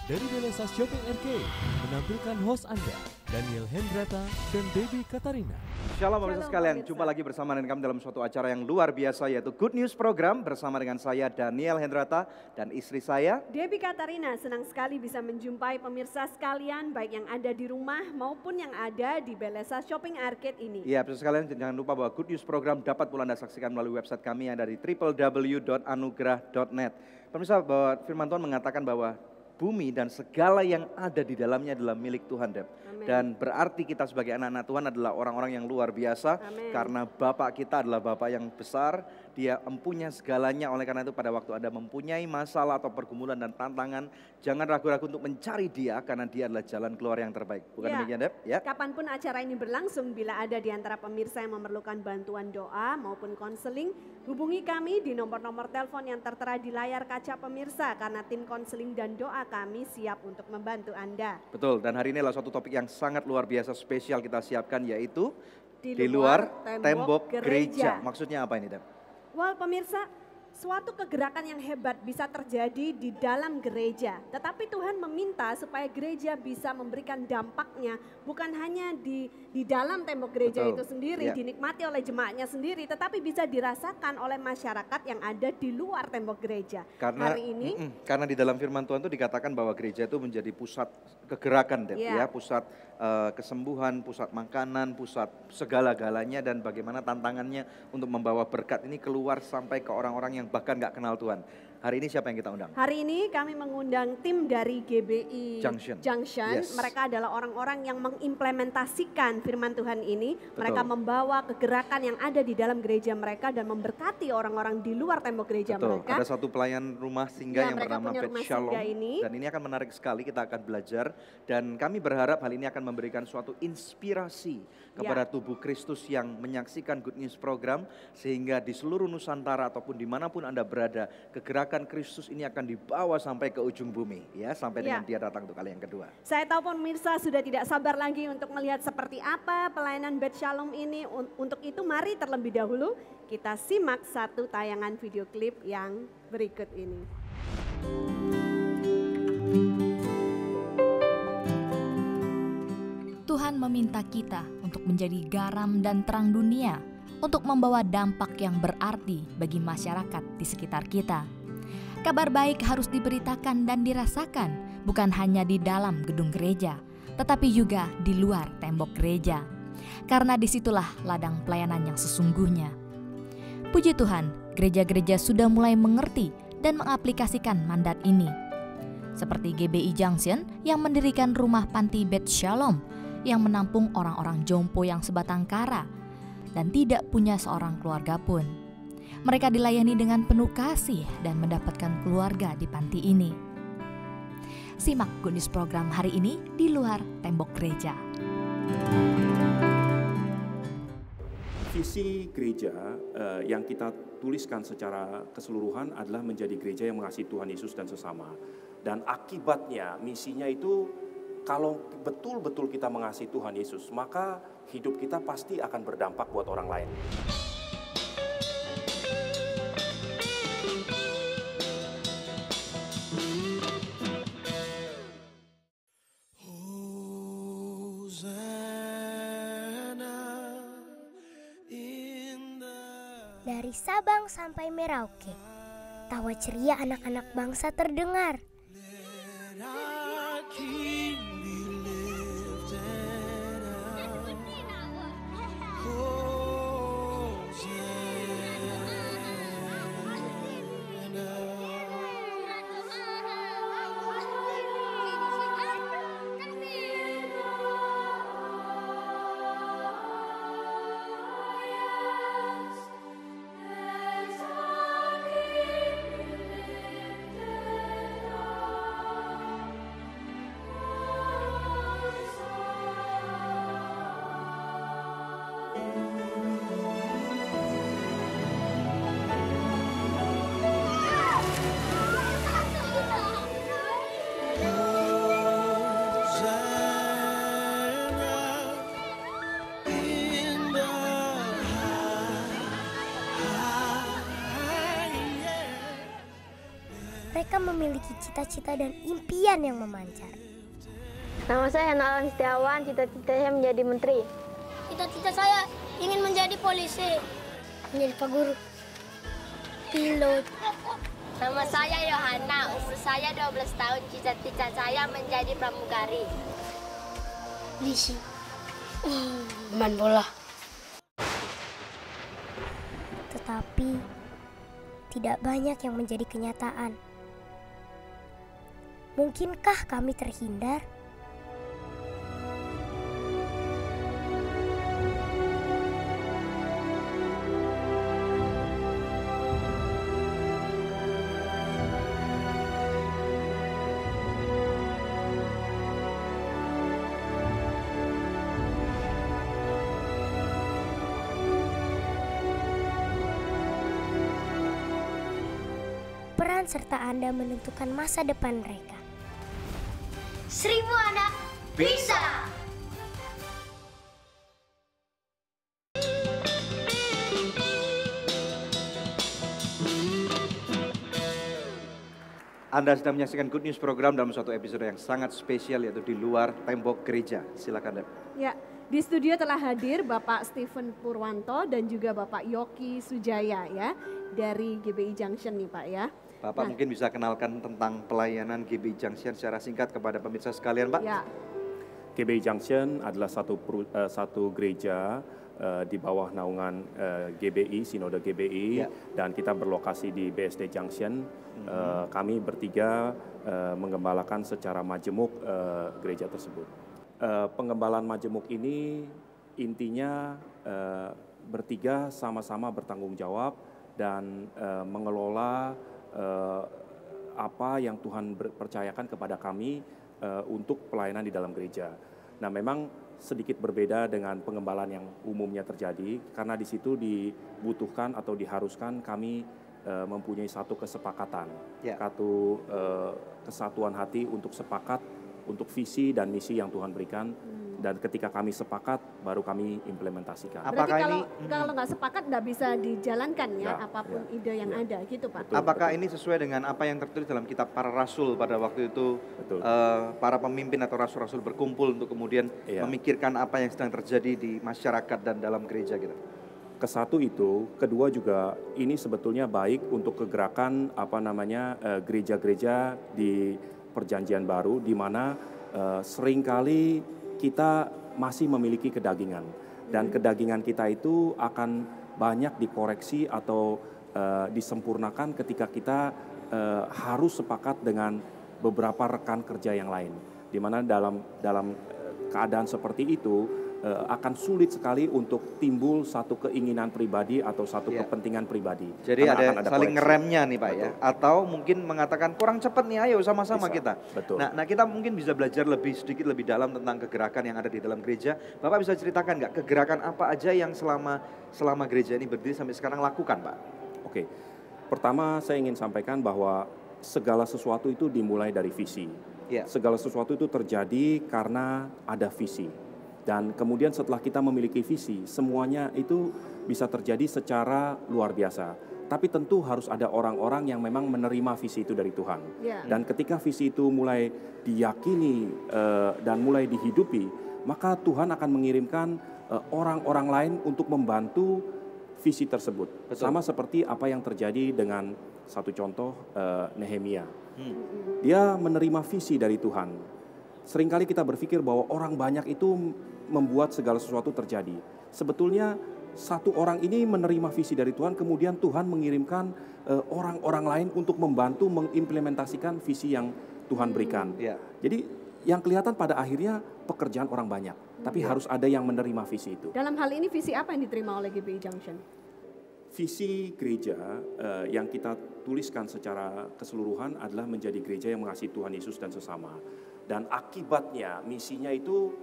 dari Belesa Shopping Arcade menampilkan host Anda, Daniel Hendrata dan Debbie Katarina. Shalom pemirsa sekalian, jumpa lagi bersama dengan kami dalam suatu acara yang luar biasa yaitu Good News Program bersama dengan saya Daniel Hendrata dan istri saya Debbie Katarina. Senang sekali bisa menjumpai pemirsa sekalian baik yang ada di rumah maupun yang ada di Belesa Shopping Arcade ini. Iya pemirsa sekalian, jangan lupa bahwa Good News Program dapat pula Anda saksikan melalui website kami yang dari www.anugerah.net. Pemirsa, bahwa firman Tuhan mengatakan bahwa bumi dan segala yang ada di dalamnya adalah milik Tuhan, Deb. Dan berarti kita sebagai anak-anak Tuhan adalah orang-orang yang luar biasa. Amen. Karena Bapak kita adalah Bapak yang besar. Dia empunya segalanya, oleh karena itu pada waktu Anda mempunyai masalah atau pergumulan dan tantangan, jangan ragu-ragu untuk mencari Dia karena Dia adalah jalan keluar yang terbaik. Bukan demikian, Deb? Ya. Kapanpun acara ini berlangsung, bila ada di antara pemirsa yang memerlukan bantuan doa maupun konseling, hubungi kami di nomor-nomor telepon yang tertera di layar kaca pemirsa karena tim konseling dan doa kami siap untuk membantu Anda. Betul, dan hari ini adalah suatu topik yang sangat luar biasa spesial kita siapkan yaitu Di luar tembok gereja. Maksudnya apa ini, Deb? Well pemirsa, suatu kegerakan yang hebat bisa terjadi di dalam gereja. Tetapi Tuhan meminta supaya gereja bisa memberikan dampaknya bukan hanya di dalam tembok gereja Betul. itu sendiri, Ya. dinikmati oleh jemaatnya sendiri, tetapi bisa dirasakan oleh masyarakat yang ada di luar tembok gereja. Karena Hari ini, karena di dalam firman Tuhan itu dikatakan bahwa gereja itu menjadi pusat kegerakan, Deb, Iya. ya, pusat kesembuhan, pusat makanan, pusat segala-galanya dan bagaimana tantangannya untuk membawa berkat ini keluar sampai ke orang-orang yang bahkan nggak kenal Tuhan. Hari ini siapa yang kita undang? hari ini kami mengundang tim dari GBI Junction. Yes. Mereka adalah orang-orang yang mengimplementasikan firman Tuhan ini. Mereka membawa kegerakan yang ada di dalam gereja mereka dan memberkati orang-orang di luar tembok gereja Betul, mereka. ada satu pelayan rumah singgah Ya, yang mereka bernama punya Bet rumah Shalom singgah ini. dan ini akan menarik sekali, kita akan belajar dan kami berharap hal ini akan memberikan suatu inspirasi kepada tubuh Kristus yang menyaksikan Good News Program sehingga di seluruh Nusantara ataupun dimanapun Anda berada, kegerakan Kristus ini akan dibawa sampai ke ujung bumi ya, sampai dengan Dia datang untuk kali yang kedua. Saya tahu pemirsa sudah tidak sabar lagi untuk melihat seperti apa pelayanan Bet Shalom ini. Untuk itu mari terlebih dahulu kita simak satu tayangan video klip yang berikut ini. Tuhan meminta kita untuk menjadi garam dan terang dunia, untuk membawa dampak yang berarti bagi masyarakat di sekitar kita. Kabar baik harus diberitakan dan dirasakan, bukan hanya di dalam gedung gereja, tetapi juga di luar tembok gereja. Karena disitulah ladang pelayanan yang sesungguhnya. Puji Tuhan, gereja-gereja sudah mulai mengerti dan mengaplikasikan mandat ini. Seperti GBI Junction yang mendirikan rumah panti Bet Shalom, yang menampung orang-orang jompo yang sebatang kara dan tidak punya seorang keluarga pun. Mereka dilayani dengan penuh kasih dan mendapatkan keluarga di panti ini. Simak Good News Program hari ini di luar tembok gereja. Visi gereja yang kita tuliskan secara keseluruhan adalah menjadi gereja yang mengasihi Tuhan Yesus dan sesama. Dan akibatnya misinya itu, kalau betul-betul kita mengasihi Tuhan Yesus, maka hidup kita pasti akan berdampak buat orang lain. Dari Sabang sampai Merauke, tawa ceria anak-anak bangsa terdengar. mereka memiliki cita-cita dan impian yang memancar. Nama saya Nalan Setiawan, cita-cita saya menjadi menteri. Cita-cita saya ingin menjadi polisi, menjadi pak guru, pilot. Nama saya Yohana, umur saya 12 tahun, cita-cita saya menjadi pramugari. Polisi, main bola. Tetapi tidak banyak yang menjadi kenyataan. Mungkinkah kami terhindar? Peran serta Anda menentukan masa depan mereka. 1000 anak bisa. Anda sedang menyaksikan Good News program dalam suatu episode yang sangat spesial, yaitu di luar tembok gereja. Silakan, Dep. Ya, di studio telah hadir Bapak Stephen Purwanto dan juga Bapak Yoki Sujaya ya dari GBI Junction nih Pak ya. Bapak mungkin bisa kenalkan tentang pelayanan GBI Junction secara singkat kepada pemirsa sekalian, Pak. Ya. GBI Junction adalah satu gereja di bawah naungan GBI, Sinode GBI, dan kita berlokasi di BSD Junction. Kami bertiga menggembalakan secara majemuk gereja tersebut. Penggembalaan majemuk ini intinya bertiga sama-sama bertanggung jawab dan mengelola apa yang Tuhan percayakan kepada kami untuk pelayanan di dalam gereja. Nah, memang sedikit berbeda dengan pengembalaan yang umumnya terjadi, karena di situ dibutuhkan atau diharuskan kami mempunyai satu kesepakatan, satu kesatuan hati untuk sepakat untuk visi dan misi yang Tuhan berikan. Dan ketika kami sepakat, baru kami implementasikan. Berarti kalau nggak sepakat nggak bisa dijalankan ya, apapun ide yang ada gitu Pak. Betul, apakah ini sesuai dengan apa yang tertulis dalam kitab para rasul pada waktu itu? Para pemimpin atau rasul-rasul berkumpul untuk kemudian memikirkan apa yang sedang terjadi di masyarakat dan dalam gereja gitu. Kesatu itu, kedua juga ini sebetulnya baik untuk kegerakan gereja-gereja di Perjanjian Baru, di mana seringkali kita masih memiliki kedagingan, dan kedagingan kita itu akan banyak dikoreksi atau disempurnakan ketika kita harus sepakat dengan beberapa rekan kerja yang lain, di mana dalam keadaan seperti itu akan sulit sekali untuk timbul satu keinginan pribadi atau satu kepentingan pribadi. Jadi ada saling ngeremnya nih Pak. Betul. Ya, atau mungkin mengatakan kurang cepat nih, ayo sama-sama kita. Betul. Nah kita mungkin bisa belajar sedikit lebih dalam tentang kegerakan yang ada di dalam gereja. Bapak bisa ceritakan nggak kegerakan apa aja yang selama gereja ini berdiri sampai sekarang lakukan, Pak? Oke, pertama saya ingin sampaikan bahwa segala sesuatu itu dimulai dari visi. Segala sesuatu itu terjadi karena ada visi. Dan kemudian setelah kita memiliki visi, semuanya itu bisa terjadi secara luar biasa. Tapi tentu harus ada orang-orang yang memang menerima visi itu dari Tuhan. Dan ketika visi itu mulai diyakini dan mulai dihidupi, maka Tuhan akan mengirimkan orang-orang lain untuk membantu visi tersebut. Betul. Sama seperti apa yang terjadi dengan satu contoh Nehemia. Dia menerima visi dari Tuhan. Seringkali kita berpikir bahwa orang banyak itu membuat segala sesuatu terjadi. Sebetulnya satu orang ini menerima visi dari Tuhan, kemudian Tuhan mengirimkan orang-orang lain untuk membantu mengimplementasikan visi yang Tuhan berikan. Jadi yang kelihatan pada akhirnya pekerjaan orang banyak, tapi harus ada yang menerima visi itu. Dalam hal ini visi apa yang diterima oleh GBI Junction? Visi gereja yang kita tuliskan secara keseluruhan adalah menjadi gereja yang mengasihi Tuhan Yesus dan sesama. Dan akibatnya, misinya itu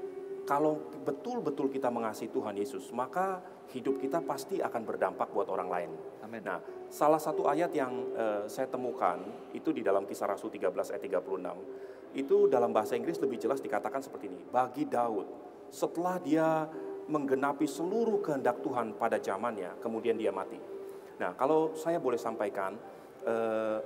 kalau betul-betul kita mengasihi Tuhan Yesus, maka hidup kita pasti akan berdampak buat orang lain. Amin. Nah, salah satu ayat yang saya temukan itu di dalam Kisah Rasul 13 ayat 36. Itu dalam bahasa Inggris lebih jelas dikatakan seperti ini. Bagi Daud, setelah dia menggenapi seluruh kehendak Tuhan pada zamannya, kemudian dia mati. Nah, kalau saya boleh sampaikan,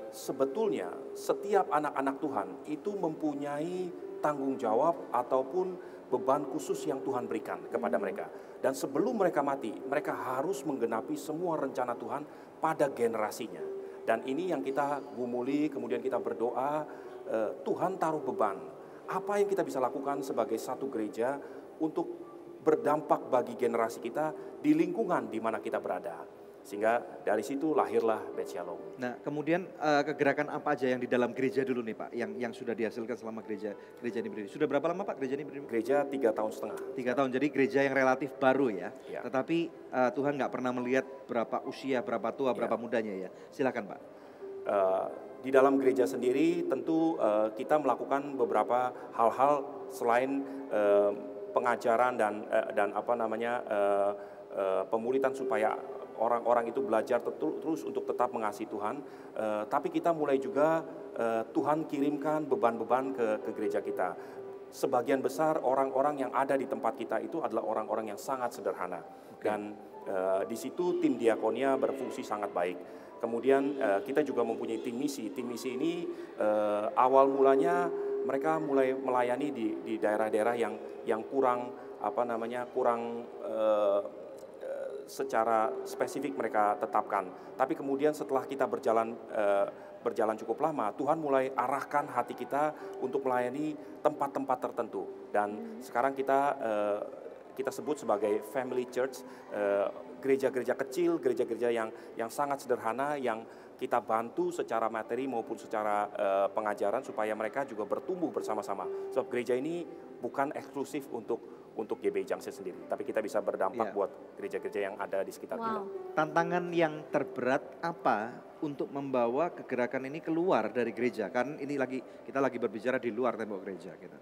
sebetulnya setiap anak-anak Tuhan itu mempunyai tanggung jawab ataupun beban khusus yang Tuhan berikan kepada mereka. Dan sebelum mereka mati, mereka harus menggenapi semua rencana Tuhan pada generasinya. Dan ini yang kita gumuli, kemudian kita berdoa, Tuhan taruh beban. Apa yang kita bisa lakukan sebagai satu gereja untuk berdampak bagi generasi kita di lingkungan di mana kita berada. Sehingga dari situ lahirlah Bet Shalom. Nah, kemudian kegerakan apa aja yang di dalam gereja dulu nih Pak, yang sudah dihasilkan selama gereja ini berdiri? Sudah berapa lama Pak gereja ini berdiri? Gereja 3 tahun setengah. 3 tahun, jadi gereja yang relatif baru ya. Ya. Tetapi Tuhan nggak pernah melihat berapa usia, berapa tua, berapa mudanya ya. Silakan Pak. Di dalam gereja sendiri tentu kita melakukan beberapa hal-hal selain pengajaran dan apa namanya pemulitan supaya orang-orang itu belajar terus untuk tetap mengasihi Tuhan. Tapi kita mulai juga Tuhan kirimkan beban-beban ke gereja kita. Sebagian besar orang-orang yang ada di tempat kita itu adalah orang-orang yang sangat sederhana. Dan di situ tim diakonia berfungsi sangat baik. Kemudian kita juga mempunyai tim misi. Tim misi ini awal mulanya mereka mulai melayani di daerah-daerah yang kurang secara spesifik mereka tetapkan. Tapi kemudian setelah kita berjalan cukup lama, Tuhan mulai arahkan hati kita untuk melayani tempat-tempat tertentu. Dan sekarang kita sebut sebagai family church, gereja-gereja kecil, gereja-gereja yang sangat sederhana, yang kita bantu secara materi maupun secara pengajaran supaya mereka juga bertumbuh bersama-sama. Sebab gereja ini bukan eksklusif untuk GBI Junction sendiri, tapi kita bisa berdampak buat gereja-gereja yang ada di sekitar kita. Tantangan yang terberat apa untuk membawa kegerakan ini keluar dari gereja? Kan ini kita lagi berbicara di luar tembok gereja gitu.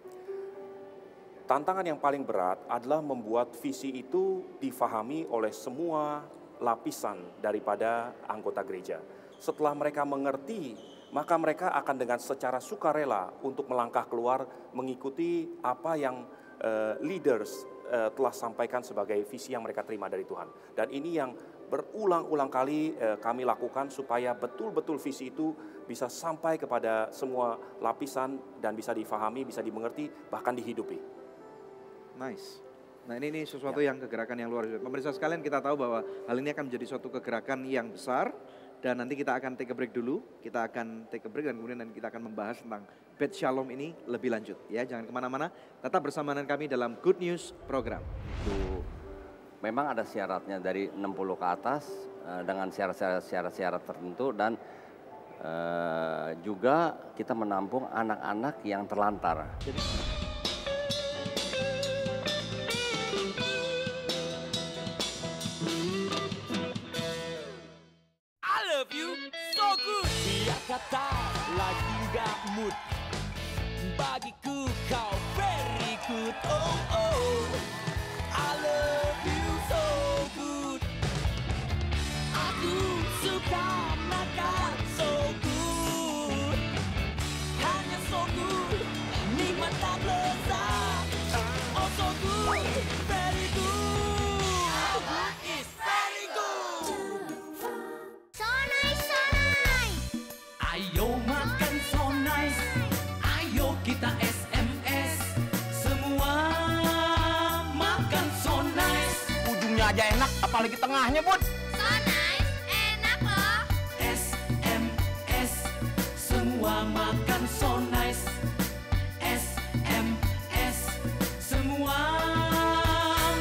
Tantangan yang paling berat adalah membuat visi itu difahami oleh semua lapisan daripada anggota gereja. Setelah mereka mengerti, maka mereka akan dengan secara sukarela untuk melangkah keluar mengikuti apa yang leaders telah sampaikan sebagai visi yang mereka terima dari Tuhan. Dan ini yang berulang-ulang kali kami lakukan supaya betul-betul visi itu bisa sampai kepada semua lapisan dan bisa difahami, bisa dimengerti, bahkan dihidupi. Nice. Nah ini sesuatu yang kegerakan yang luar biasa. Pemirsa sekalian, kita tahu bahwa hal ini akan menjadi suatu kegerakan yang besar. Dan nanti kita akan take a break dulu. Kita akan take a break dan kemudian kita akan membahas tentang Bet Shalom ini lebih lanjut. Ya, jangan kemana-mana. Tetap bersama dengan kami dalam Good News Program. Memang ada syaratnya dari 60 ke atas dengan syarat-syarat tertentu. Dan juga kita menampung anak-anak yang terlantar. Kata lagi gak mood, bagiku kau very good. Oh oh, I love you so good. Aku suka makan so good, hanya so good, nikmat tak lezat. Oh so good, very good. What is very good? So nice, so nice. Ayo makan so nice, ayo kita SMS, semua makan so nice. Ujungnya aja enak, apalagi tengahnya Bud. So nice, enak loh. SMS, semua makan so nice. SMS, semua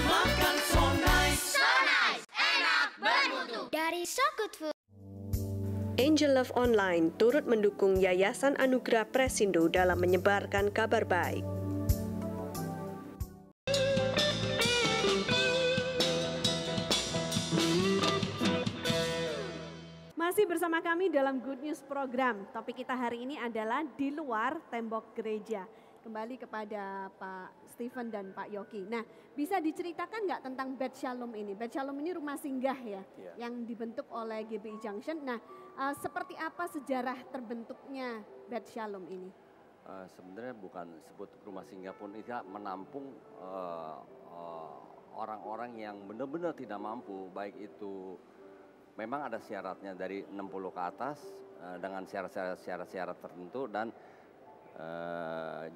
makan so nice. So nice, enak, bermutu. Dari So Good Food. Angel Love Online turut mendukung Yayasan Anugerah Presindo dalam menyebarkan kabar baik. Masih bersama kami dalam Good News Program. Topik kita hari ini adalah di luar tembok gereja. Kembali kepada Pak Stephen dan Pak Yogi. Nah, bisa diceritakan nggak tentang Bet Shalom ini? Bet Shalom ini rumah singgah ya, yang dibentuk oleh GBI Junction. Nah, seperti apa sejarah terbentuknya Bet Shalom ini? Sebenarnya bukan sebut rumah singgah pun, itu menampung orang-orang yang benar-benar tidak mampu, baik itu memang ada syaratnya dari 60 ke atas dengan syarat-syarat tertentu dan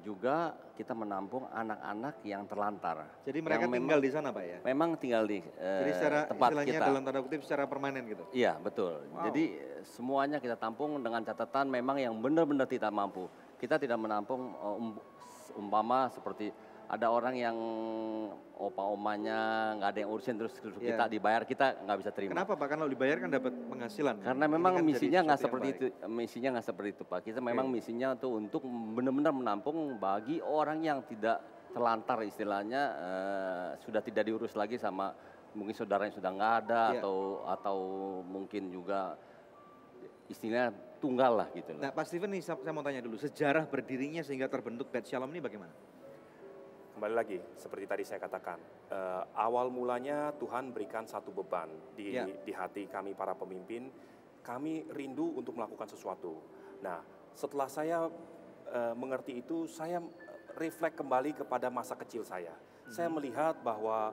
juga kita menampung anak-anak yang terlantar. Jadi mereka tinggal di sana Pak ya? Memang tinggal di Jadi secara tempat istilahnya kita. dalam tanda kutip secara permanen gitu? Iya betul. Wow. Jadi semuanya kita tampung dengan catatan memang yang benar-benar tidak mampu. Kita tidak menampung umpama seperti ada orang yang opa-omanya nggak ada yang urusin terus kita dibayar, kita nggak bisa terima. Kenapa Pak? Karena dibayar kan dapat penghasilan. Karena memang misinya nggak seperti itu. Misinya nggak seperti itu Pak. Kita memang misinya tuh untuk benar-benar menampung bagi orang yang tidak terlantar istilahnya, sudah tidak diurus lagi sama mungkin saudara yang sudah nggak ada atau mungkin juga istilahnya tunggal lah gitu. Nah Pak Steven nih saya mau tanya dulu, sejarah berdirinya sehingga terbentuk Beth Shalom ini bagaimana? Kembali lagi, seperti tadi saya katakan, awal mulanya Tuhan berikan satu beban di hati kami para pemimpin, kami rindu untuk melakukan sesuatu. Nah, setelah saya mengerti itu, saya refleks kembali kepada masa kecil saya. Saya melihat bahwa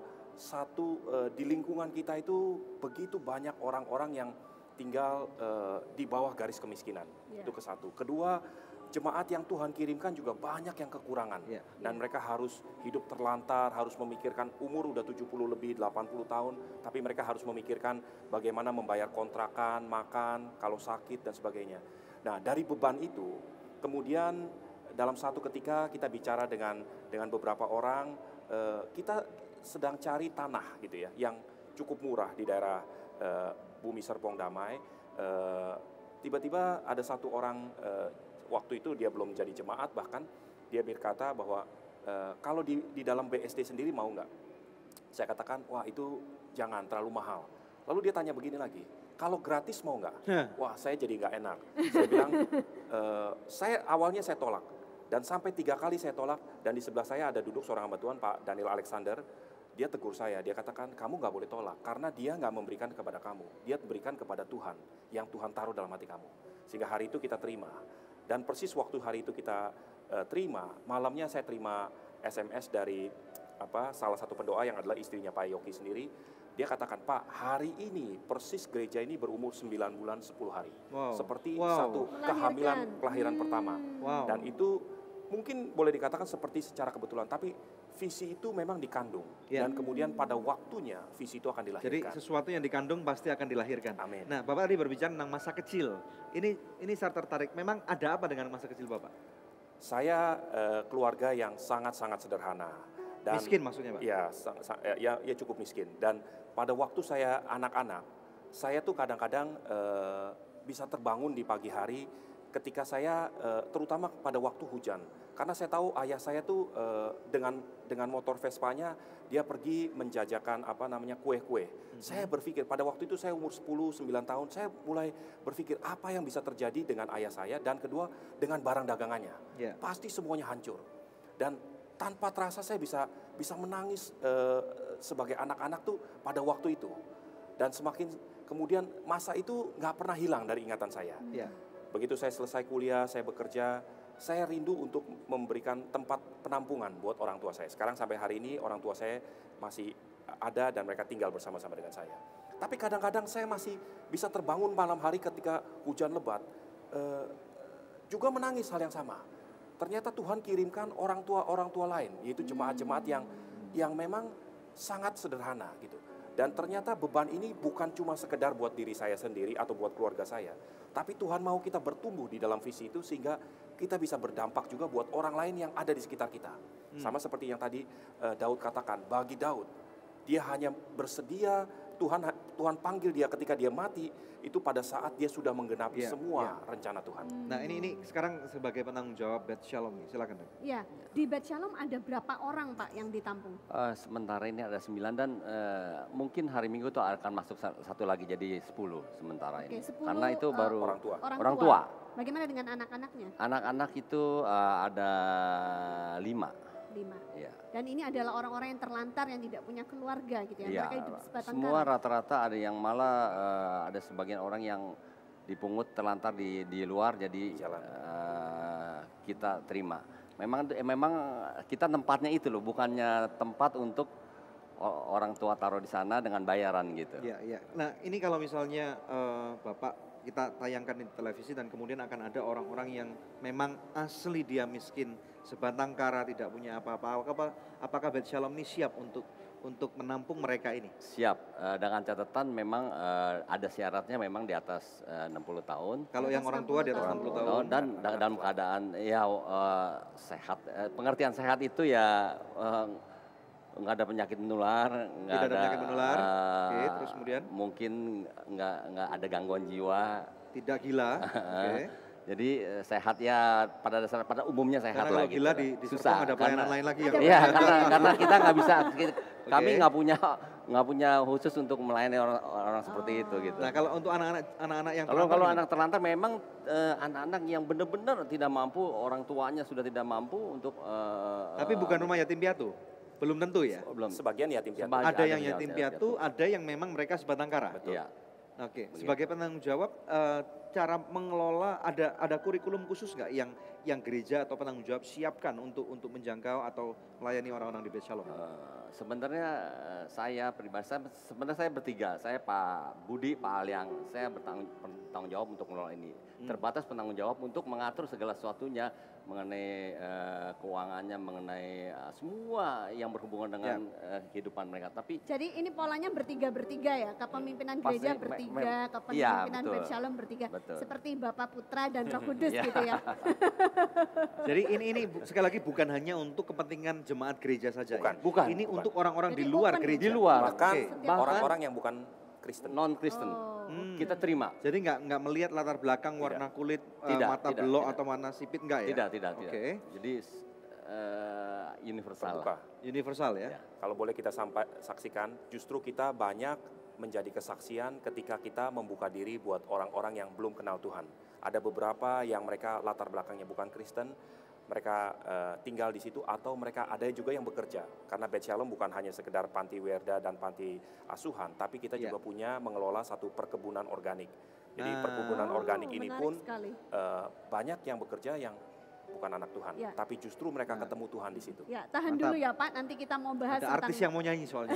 di lingkungan kita itu begitu banyak orang-orang yang tinggal di bawah garis kemiskinan, itu ke satu. Kedua, jemaat yang Tuhan kirimkan juga banyak yang kekurangan. Dan mereka harus hidup terlantar, harus memikirkan umur udah 70 lebih, 80 tahun. Tapi mereka harus memikirkan bagaimana membayar kontrakan, makan, kalau sakit dan sebagainya. Nah dari beban itu, kemudian dalam satu ketika kita bicara dengan beberapa orang, kita sedang cari tanah gitu ya, yang cukup murah di daerah Bumi Serpong Damai. Tiba-tiba ada satu orang, waktu itu dia belum jadi jemaat, bahkan dia berkata bahwa kalau di dalam BSD sendiri mau nggak? Saya katakan, wah itu jangan, terlalu mahal. Lalu dia tanya begini lagi, kalau gratis mau nggak? Wah saya jadi nggak enak. Saya bilang, awalnya saya tolak. Dan sampai 3 kali saya tolak, dan di sebelah saya ada duduk seorang hamba Tuhan, Pak Daniel Alexander. Dia tegur saya, dia katakan, kamu nggak boleh tolak, karena dia nggak memberikan kepada kamu. Dia berikan kepada Tuhan, yang Tuhan taruh dalam hati kamu. Sehingga hari itu kita terima. Dan persis waktu hari itu kita terima, malamnya saya terima SMS dari salah satu pendoa yang adalah istrinya Pak Yoki sendiri. Dia katakan, Pak, hari ini persis gereja ini berumur 9 bulan 10 hari. Seperti satu kelahiran pertama. Dan itu mungkin boleh dikatakan seperti secara kebetulan, tapi visi itu memang dikandung. Dan kemudian pada waktunya visi itu akan dilahirkan. Jadi sesuatu yang dikandung pasti akan dilahirkan. Amin. Nah Bapak tadi berbicara tentang masa kecil. Ini saya tertarik, memang ada apa dengan masa kecil Bapak? Saya keluarga yang sangat-sangat sederhana. Dan, miskin maksudnya Pak? Ya cukup miskin. Dan pada waktu saya anak-anak, saya tuh kadang-kadang bisa terbangun di pagi hari ketika saya terutama pada waktu hujan. Karena saya tahu ayah saya tuh dengan motor Vespanya dia pergi menjajakan kue-kue. Saya berpikir pada waktu itu saya umur 10, 9 tahun, saya mulai berpikir apa yang bisa terjadi dengan ayah saya, dan kedua dengan barang dagangannya. Pasti semuanya hancur. Dan tanpa terasa saya bisa menangis sebagai anak-anak tuh pada waktu itu. Dan semakin kemudian masa itu nggak pernah hilang dari ingatan saya. Begitu saya selesai kuliah, saya bekerja, saya rindu untuk memberikan tempat penampungan buat orang tua saya. Sekarang sampai hari ini orang tua saya masih ada dan mereka tinggal bersama-sama dengan saya. Tapi kadang-kadang saya masih bisa terbangun malam hari ketika hujan lebat, juga menangis hal yang sama. Ternyata Tuhan kirimkan orang tua lain, yaitu jemaat-jemaat yang memang sangat sederhana gitu. Dan ternyata beban ini bukan cuma sekedar buat diri saya sendiri atau buat keluarga saya. Tapi Tuhan mau kita bertumbuh di dalam visi itu sehingga kita bisa berdampak juga buat orang lain yang ada di sekitar kita. Sama seperti yang tadi Daud katakan, bagi Daud, dia hanya bersedia, Tuhan panggil dia ketika dia mati, itu pada saat dia sudah menggenapi semua rencana Tuhan. Nah ini sekarang sebagai penanggung jawab Beth Shalom, silakan. Ya, di Beth Shalom ada berapa orang Pak yang ditampung? Sementara ini ada 9 dan mungkin hari Minggu itu akan masuk satu lagi jadi 10 sementara ini. 10, karena itu baru orang tua. Bagaimana dengan anak-anaknya? Anak-anak itu ada 5. Ya. Dan ini adalah orang-orang yang terlantar yang tidak punya keluarga gitu ya. Mereka hidup sebatang kara. Semua rata-rata ada yang malah ada sebagian orang yang dipungut terlantar di luar, jadi kita terima. Memang kita tempatnya itu loh, bukannya tempat untuk orang tua taruh di sana dengan bayaran gitu. Iya, iya. Nah, ini kalau misalnya Bapak kita tayangkan di televisi dan kemudian akan ada orang-orang yang memang asli dia miskin, sebatang kara, tidak punya apa-apa. Apakah Beth Shalom ini siap untuk menampung mereka ini? Siap, dengan catatan memang ada syaratnya memang di atas 60 tahun. Kalau yang orang tua di atas 60 tahun. Dan dalam keadaan ya sehat. Pengertian sehat itu ya nggak ada penyakit menular, Tidak ada penyakit menular. Oke, terus kemudian? Mungkin nggak ada gangguan jiwa. Tidak gila. Oke. Jadi sehat ya pada umumnya sehat karena lah. Kalau gila gitu. di susah ada pelayanan lain lagi. Iya, karena kita nggak bisa, kami nggak punya khusus untuk melayani orang seperti itu gitu. Nah kalau untuk anak-anak yang kalau anak terlantar memang anak-anak yang benar-benar tidak mampu, orang tuanya sudah tidak mampu untuk. Tapi bukan rumah yatim piatu. Belum tentu ya? Belum. Sebagian yatim piatu. Ada yang yatim piatu, ada yang memang mereka sebatang kara. Betul. Iya. Oke, sebagai penanggung jawab, cara mengelola ada kurikulum khusus nggak yang gereja atau penanggung jawab siapkan untuk menjangkau atau melayani orang-orang di Beth Shalom? Sebenarnya saya pribadi, sebenarnya saya bertiga, saya Pak Budi, Pak Aliang, saya bertanggung jawab untuk mengelola ini. Terbatas penanggung jawab untuk mengatur segala sesuatunya mengenai keuangannya, mengenai semua yang berhubungan dengan kehidupan mereka. Tapi jadi ini polanya bertiga ya, kepemimpinan gereja bertiga, kepemimpinan Beth Shalom bertiga, seperti Bapak Putra dan Roh Kudus gitu ya. Jadi ini sekali lagi bukan hanya untuk kepentingan jemaat gereja saja. Bukan. Ini untuk orang-orang di luar gereja. Di luar. Bahkan orang-orang yang bukan Kristen. Non-Kristen. Kita terima. Jadi nggak melihat latar belakang warna kulit, mata belok atau warna sipit enggak ya? Tidak. Oke. Jadi universal. Universal ya. Kalau boleh kita saksikan, justru kita banyak menjadi kesaksian ketika kita membuka diri buat orang-orang yang belum kenal Tuhan. Ada beberapa yang mereka latar belakangnya bukan Kristen, mereka tinggal di situ atau mereka ada juga yang bekerja. Karena Beth Shalom bukan hanya sekedar panti werda dan panti asuhan, tapi kita juga punya mengelola satu perkebunan organik. Jadi perkebunan organik ini pun banyak yang bekerja yang bukan anak Tuhan, tapi justru mereka ketemu Tuhan di situ. Ya, tahan dulu ya Pak, nanti kita mau bahas ada artis yang mau nyanyi soalnya.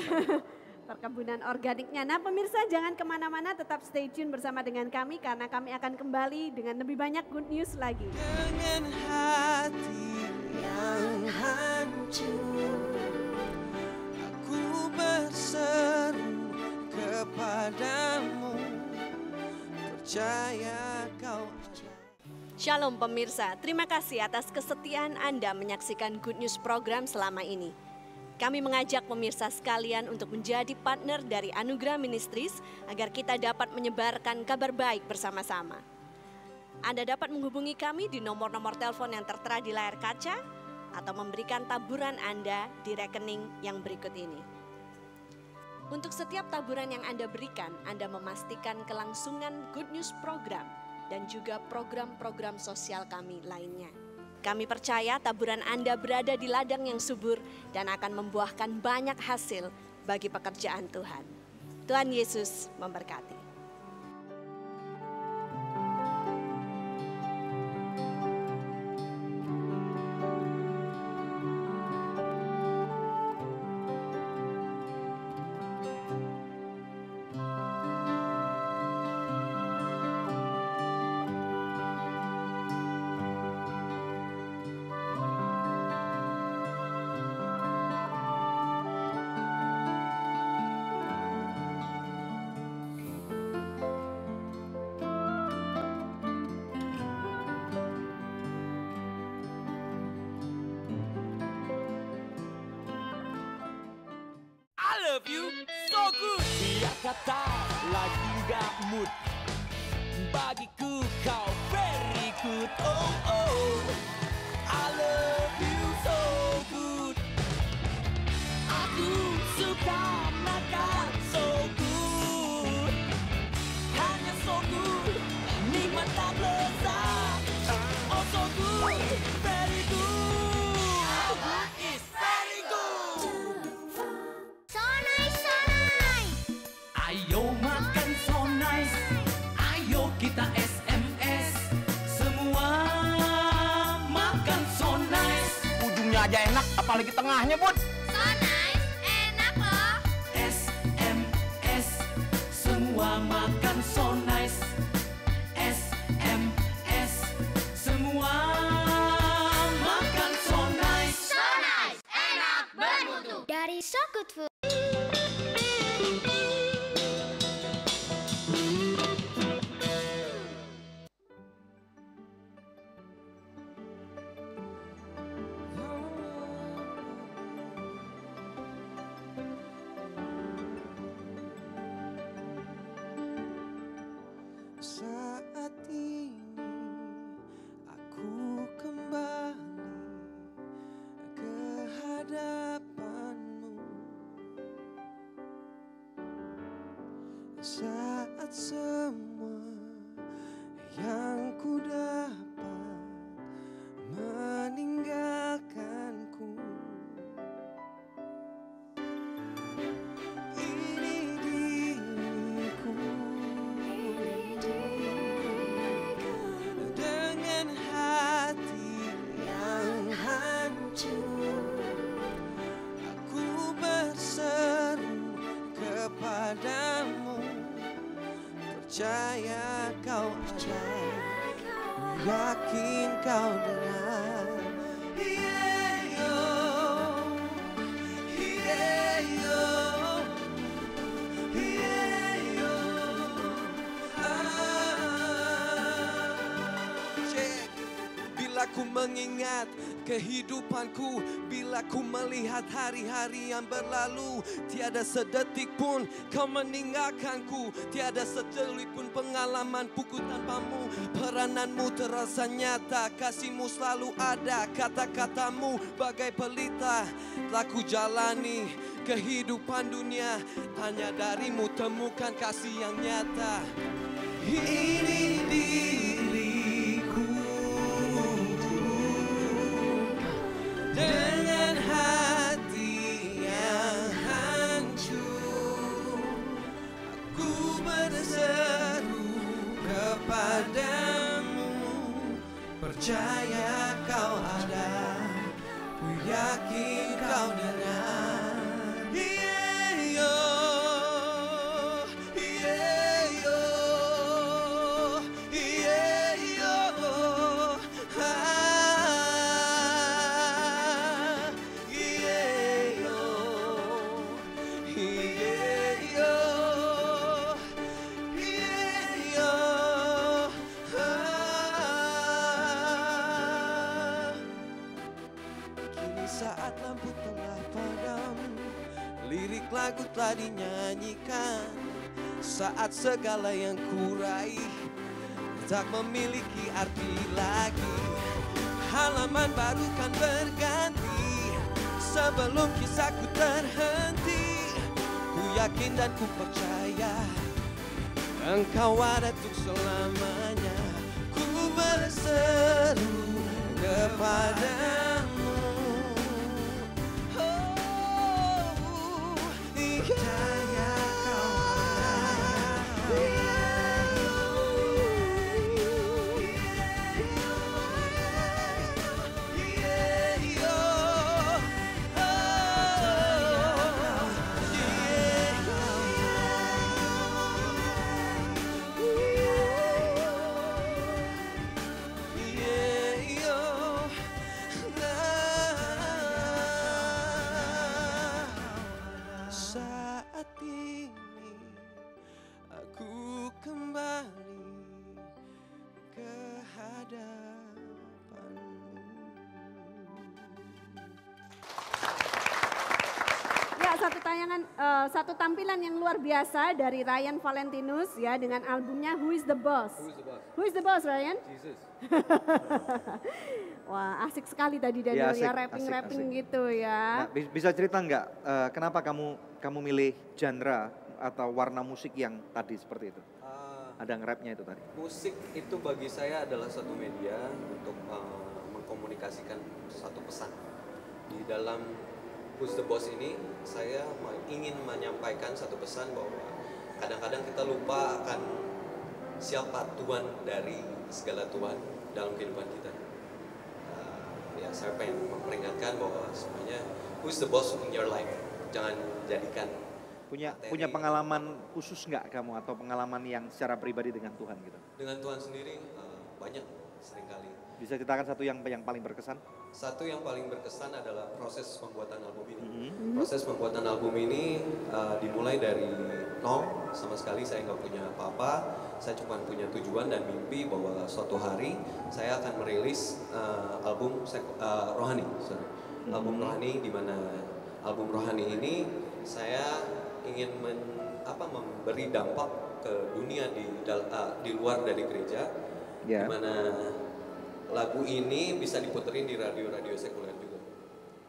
Perkebunan organiknya. Nah pemirsa jangan kemana-mana, tetap stay tune bersama dengan kami karena kami akan kembali dengan lebih banyak good news lagi. Dengan hati yang hancur, aku berseru kepadamu, percaya kau. Shalom pemirsa, terima kasih atas kesetiaan Anda menyaksikan Good News program selama ini. Kami mengajak pemirsa sekalian untuk menjadi partner dari Anugerah Ministries agar kita dapat menyebarkan kabar baik bersama-sama. Anda dapat menghubungi kami di nomor-nomor telepon yang tertera di layar kaca atau memberikan taburan Anda di rekening yang berikut ini. Untuk setiap taburan yang Anda berikan, Anda memastikan kelangsungan Good News program dan juga program-program sosial kami lainnya. Kami percaya taburan Anda berada di ladang yang subur dan akan membuahkan banyak hasil bagi pekerjaan Tuhan. Tuhan Yesus memberkati. Love you so good. Dia kata lagi gak mood, bagiku kau very good. Oh oh, I love you so good. Aku suka makan so good, hanya so good, nikmat tak lezat. Oh so good, very good. It's very good. Ayo makan so nice, ayo kita SMS, semua makan so nice. Ujungnya aja enak, apalagi tengahnya, Bud. So nice, enak loh. percaya kau ada, yakin kau dengar. Bila ku mengingat kehidupanku, bila ku melihat hari-hari yang berlalu, tiada sedetik pun kau meninggalkanku, tiada sejelik pun pengalamanku tanpamu. Perananmu terasa nyata, kasihmu selalu ada, kata-katamu bagai pelita. Telah ku jalani kehidupan dunia, hanya darimu temukan kasih yang nyata. Ini diriku dengan hati yang hancur, aku berseru kepadamu, percaya kau ada, ku yakin kau dengar. Saat lampu telah padam, lirik lagu telah dinyanyikan. Saat segala yang kurai tak memiliki arti lagi, halaman baru kan berganti sebelum kisahku terhenti. Ku yakin dan ku percaya engkau ada untuk selamanya. Ku berseru kepadamu, percaya kau saat ini aku kembali ke hadapanmu. Ya, satu tampilan yang luar biasa dari Ryan Valentinus ya dengan albumnya Who is the Boss? Who is the Boss, Ryan? Jesus. Wah, asik sekali tadi Daniel ya, asik, rapping asik. gitu ya. Nah, bisa cerita nggak kenapa kamu milih genre atau warna musik yang tadi seperti itu? Ada nge-rapnya itu tadi. Musik itu bagi saya adalah satu media untuk mengkomunikasikan satu pesan. Di dalam Who's the Boss ini saya ingin menyampaikan satu pesan bahwa kadang-kadang kita lupa akan siapa Tuhan dari segala Tuhan dalam kehidupan kita. Ya, saya pengen memperingatkan bahwa semuanya who's the boss in your life. Jangan jadikan punya pengalaman khusus nggak kamu atau pengalaman yang secara pribadi dengan Tuhan gitu? Dengan Tuhan sendiri banyak seringkali. Bisa ceritakan satu yang paling berkesan? Satu yang paling berkesan adalah proses pembuatan album ini. Proses pembuatan album ini dimulai dari nol, sama sekali saya nggak punya apa-apa. Saya cuma punya tujuan dan mimpi bahwa suatu hari saya akan merilis album rohani. Album rohani, di mana album rohani ini saya ingin memberi dampak ke dunia di luar dari gereja, di mana lagu ini bisa diputerin di radio-radio sekuler juga.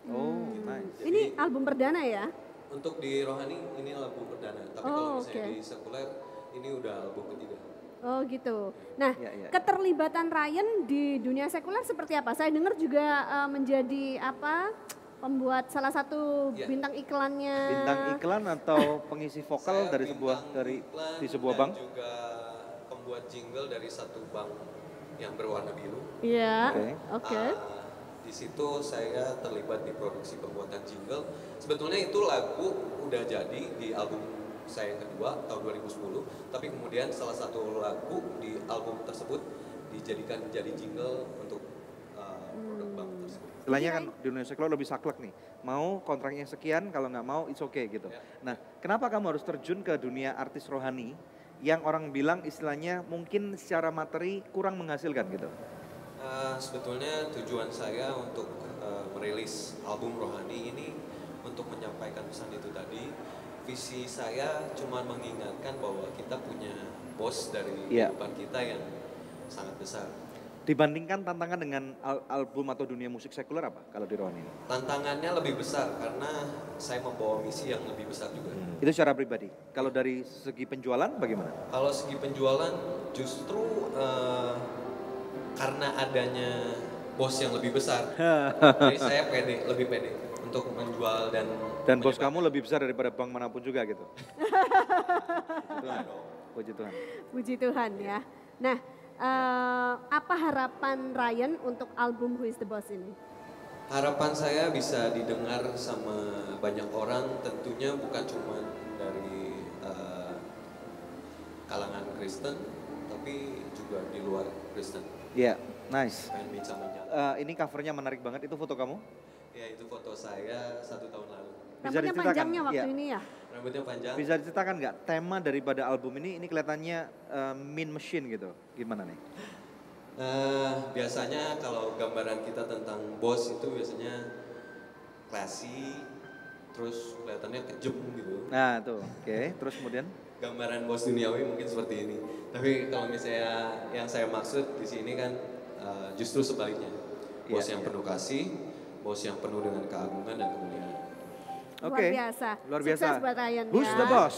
Oh, nice. Ini album perdana ya? Untuk di rohani ini album perdana, tapi kalau misalnya di sekuler ini udah album ketiga. Oh gitu. Nah, keterlibatan Ryan di dunia sekuler seperti apa? Saya dengar juga menjadi pembuat salah satu bintang iklannya. Bintang iklan atau pengisi vokal dari sebuah bank? Dan juga pembuat jingle dari satu bank yang berwarna biru. Iya. Oke. Di situ saya terlibat di produksi pembuatan jingle. Sebetulnya itu lagu udah jadi di album saya yang kedua tahun 2010, tapi kemudian salah satu lagu di album tersebut dijadikan jadi jingle untuk produk bank tersebut. Istilahnya kan di dunia sekuler lebih saklek nih, mau kontraknya sekian, kalau nggak mau it's okay gitu. Nah, kenapa kamu harus terjun ke dunia artis rohani yang orang bilang istilahnya mungkin secara materi kurang menghasilkan gitu? Sebetulnya tujuan saya untuk merilis album rohani ini untuk menyampaikan pesan itu tadi. Visi saya cuma mengingatkan bahwa kita punya bos dari kehidupan kita yang sangat besar. Dibandingkan tantangan dengan album atau dunia musik sekuler apa kalau di rohani? Tantangannya lebih besar karena saya membawa misi yang lebih besar juga. Itu secara pribadi. Kalau dari segi penjualan bagaimana? Kalau segi penjualan justru karena adanya bos yang lebih besar, jadi saya lebih pede untuk menjual dan bos kamu lebih besar daripada bank manapun juga gitu. Puji Tuhan. Puji Tuhan ya. Nah, apa harapan Ryan untuk album Who is the Boss ini? Harapan saya bisa didengar sama banyak orang, tentunya bukan cuma dari kalangan Kristen, tapi juga di luar Kristen. Iya, nice. Ini covernya menarik banget, itu foto kamu? Ya, itu foto saya 1 tahun lalu. Rambutnya panjangnya waktu ini ya? Rambutnya panjang. Bisa diceritakan nggak tema daripada album ini kelihatannya mean machine gitu, gimana nih? Biasanya kalau gambaran kita tentang bos itu biasanya classy, terus kelihatannya kejem gitu. Nah tuh, oke. Terus kemudian? Gambaran bos duniawi mungkin seperti ini. Tapi kalau misalnya yang saya maksud di sini kan justru sebaliknya. Bos yang penuh kasih, bos yang penuh dengan keagungan dan kemuliaan. Luar biasa. Luar biasa. Sukses buat Ryan ya. Who's the boss?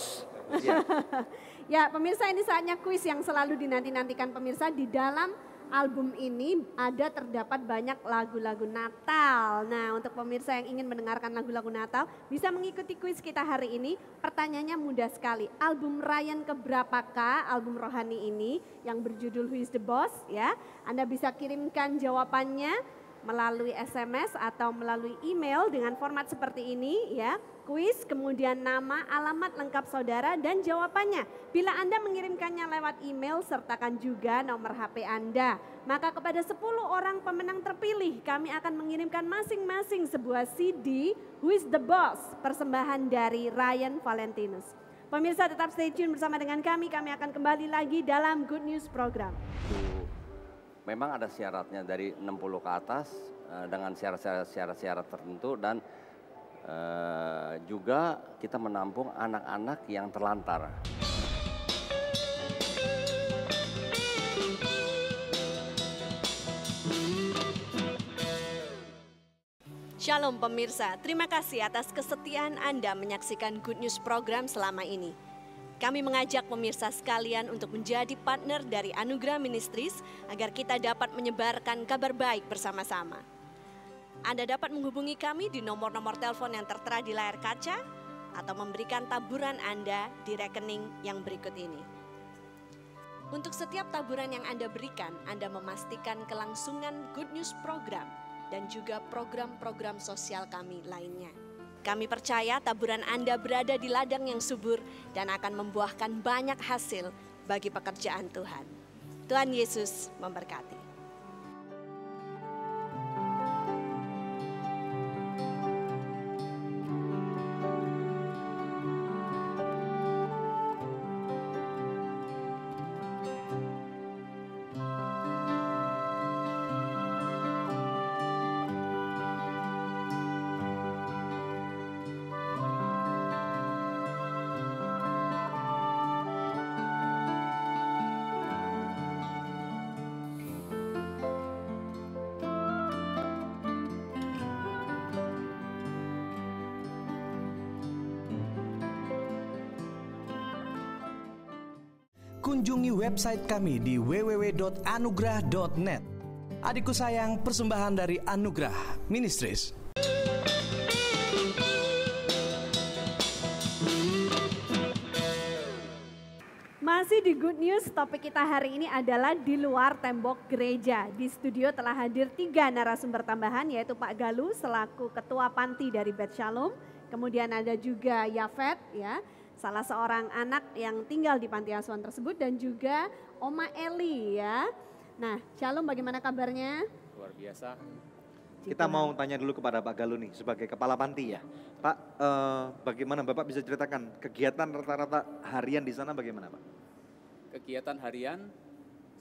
Ya, pemirsa, ini saatnya kuis yang selalu dinanti-nantikan pemirsa. Di dalam album ini terdapat banyak lagu-lagu Natal. Nah, untuk pemirsa yang ingin mendengarkan lagu-lagu Natal, bisa mengikuti kuis kita hari ini. Pertanyaannya mudah sekali. Album Ryan keberapakah album rohani ini yang berjudul Who is the Boss ya? Anda bisa kirimkan jawabannya melalui SMS atau melalui email dengan format seperti ini ya. Kuis, kemudian nama, alamat lengkap saudara dan jawabannya. Bila Anda mengirimkannya lewat email, sertakan juga nomor HP Anda. Maka kepada 10 orang pemenang terpilih, kami akan mengirimkan masing-masing sebuah CD Who is the Boss, persembahan dari Ryan Valentinus. Pemirsa tetap stay tune bersama dengan kami akan kembali lagi dalam Good News Program. Memang ada syaratnya dari 60 ke atas dengan syarat-syarat tertentu dan juga kita menampung anak-anak yang terlantar. Shalom pemirsa, terima kasih atas kesetiaan Anda menyaksikan Good News Program selama ini. Kami mengajak pemirsa sekalian untuk menjadi partner dari Anugerah Ministries agar kita dapat menyebarkan kabar baik bersama-sama. Anda dapat menghubungi kami di nomor-nomor telepon yang tertera di layar kaca atau memberikan taburan Anda di rekening yang berikut ini. Untuk setiap taburan yang Anda berikan, Anda memastikan kelangsungan Good News Program dan juga program-program sosial kami lainnya. Kami percaya taburan Anda berada di ladang yang subur dan akan membuahkan banyak hasil bagi pekerjaan Tuhan. Tuhan Yesus memberkati. Kunjungi website kami di www.anugrah.net. Adikku sayang, persembahan dari Anugerah Ministries. Masih di Good News, topik kita hari ini adalah di luar tembok gereja. Di studio telah hadir 3 narasumber tambahan, yaitu Pak Galuh selaku Ketua Panti dari Beth Shalom. Kemudian ada juga Yafet ya, salah seorang anak yang tinggal di panti asuhan tersebut dan juga Oma Eli ya. Nah, Shalom bagaimana kabarnya? Luar biasa. Kita mau tanya dulu kepada Pak Galuh nih sebagai kepala panti ya. Pak, bagaimana Bapak bisa ceritakan kegiatan rata-rata harian di sana bagaimana Pak? Kegiatan harian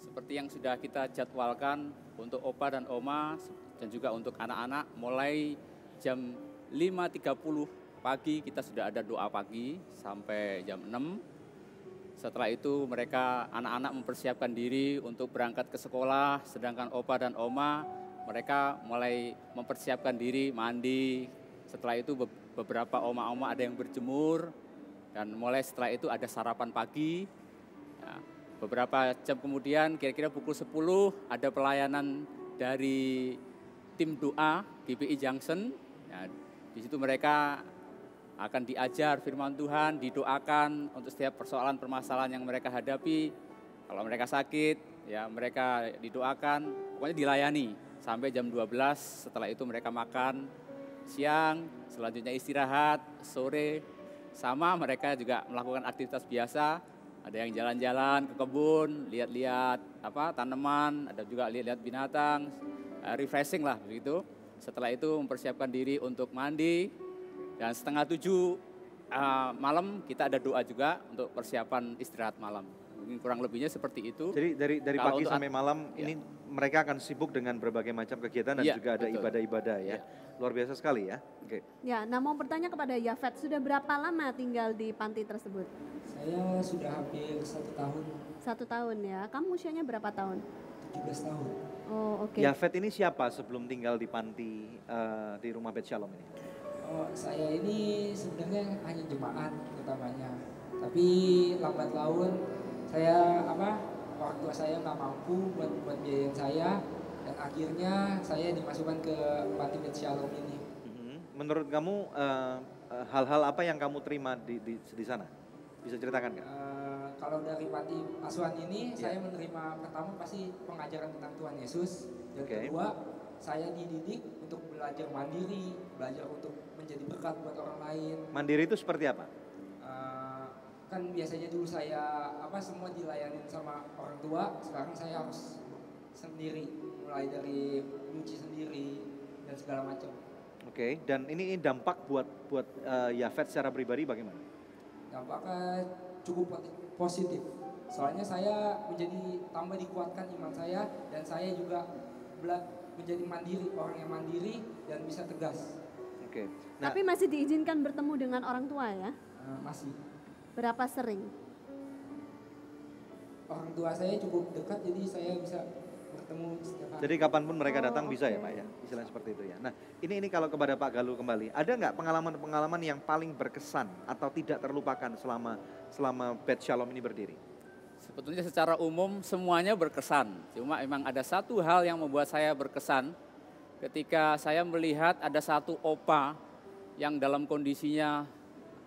seperti yang sudah kita jadwalkan untuk Opa dan Oma dan juga untuk anak-anak mulai jam 5.30 pagi kita sudah ada doa pagi sampai jam 6. Setelah itu mereka anak-anak mempersiapkan diri untuk berangkat ke sekolah, sedangkan Opa dan Oma mereka mulai mempersiapkan diri mandi. Setelah itu beberapa oma-oma ada yang berjemur dan mulai setelah itu ada sarapan pagi. Ya, beberapa jam kemudian kira-kira pukul 10 ada pelayanan dari tim doa GPI Junction. Ya, di situ mereka akan diajar firman Tuhan, didoakan untuk setiap persoalan permasalahan yang mereka hadapi. Kalau mereka sakit, ya mereka didoakan, pokoknya dilayani. Sampai jam 12, setelah itu mereka makan siang, selanjutnya istirahat, sore, sama mereka juga melakukan aktivitas biasa. Ada yang jalan-jalan ke kebun, lihat-lihat tanaman, ada juga lihat-lihat binatang, refreshing lah begitu. Setelah itu mempersiapkan diri untuk mandi, dan 6:30 malam kita ada doa juga untuk persiapan istirahat malam. Mungkin kurang lebihnya seperti itu. Jadi dari pagi sampai malam ini mereka akan sibuk dengan berbagai macam kegiatan dan juga ada ibadah-ibadah ya. Luar biasa sekali ya. Oke. Ya, nah mau bertanya kepada Yafet, sudah berapa lama tinggal di panti tersebut? Saya sudah hampir 1 tahun. 1 tahun ya. Kamu usianya berapa tahun? 17 tahun. Oh, oke. Yafet ini siapa sebelum tinggal di panti di rumah Bet Shalom ini? Oh, saya ini sebenarnya hanya jemaat utamanya. Tapi lambat laun saya orang tua saya nggak mampu buat biayain saya dan akhirnya saya dimasukkan ke panti Bet Shalom ini. Menurut kamu hal-hal apa yang kamu terima di sana? Bisa ceritakan nggak? Kalau dari panti asuhan ini saya menerima pertama pasti pengajaran tentang Tuhan Yesus. Dan kedua saya dididik untuk belajar mandiri, belajar untuk menjadi berkat buat orang lain. Mandiri itu seperti apa? Kan biasanya dulu saya semua dilayanin sama orang tua, sekarang saya harus sendiri, mulai dari nyuci sendiri dan segala macam. Oke, dan ini dampak buat Yafet secara pribadi bagaimana? Dampaknya cukup positif. Soalnya saya menjadi tambah dikuatkan iman saya dan saya juga menjadi mandiri, orang yang mandiri dan bisa tegas. Oke. Tapi masih diizinkan bertemu dengan orang tua ya? Masih. Berapa sering? Orang tua saya cukup dekat, jadi saya bisa bertemu setiap hari. Jadi kapanpun mereka datang bisa ya Pak ya? Istilahnya seperti itu ya. Nah ini kalau kepada Pak Galuh kembali, ada nggak pengalaman-pengalaman yang paling berkesan atau tidak terlupakan selama Bet Shalom ini berdiri? Sebetulnya secara umum semuanya berkesan. Cuma memang ada satu hal yang membuat saya berkesan ketika saya melihat ada satu opa yang dalam kondisinya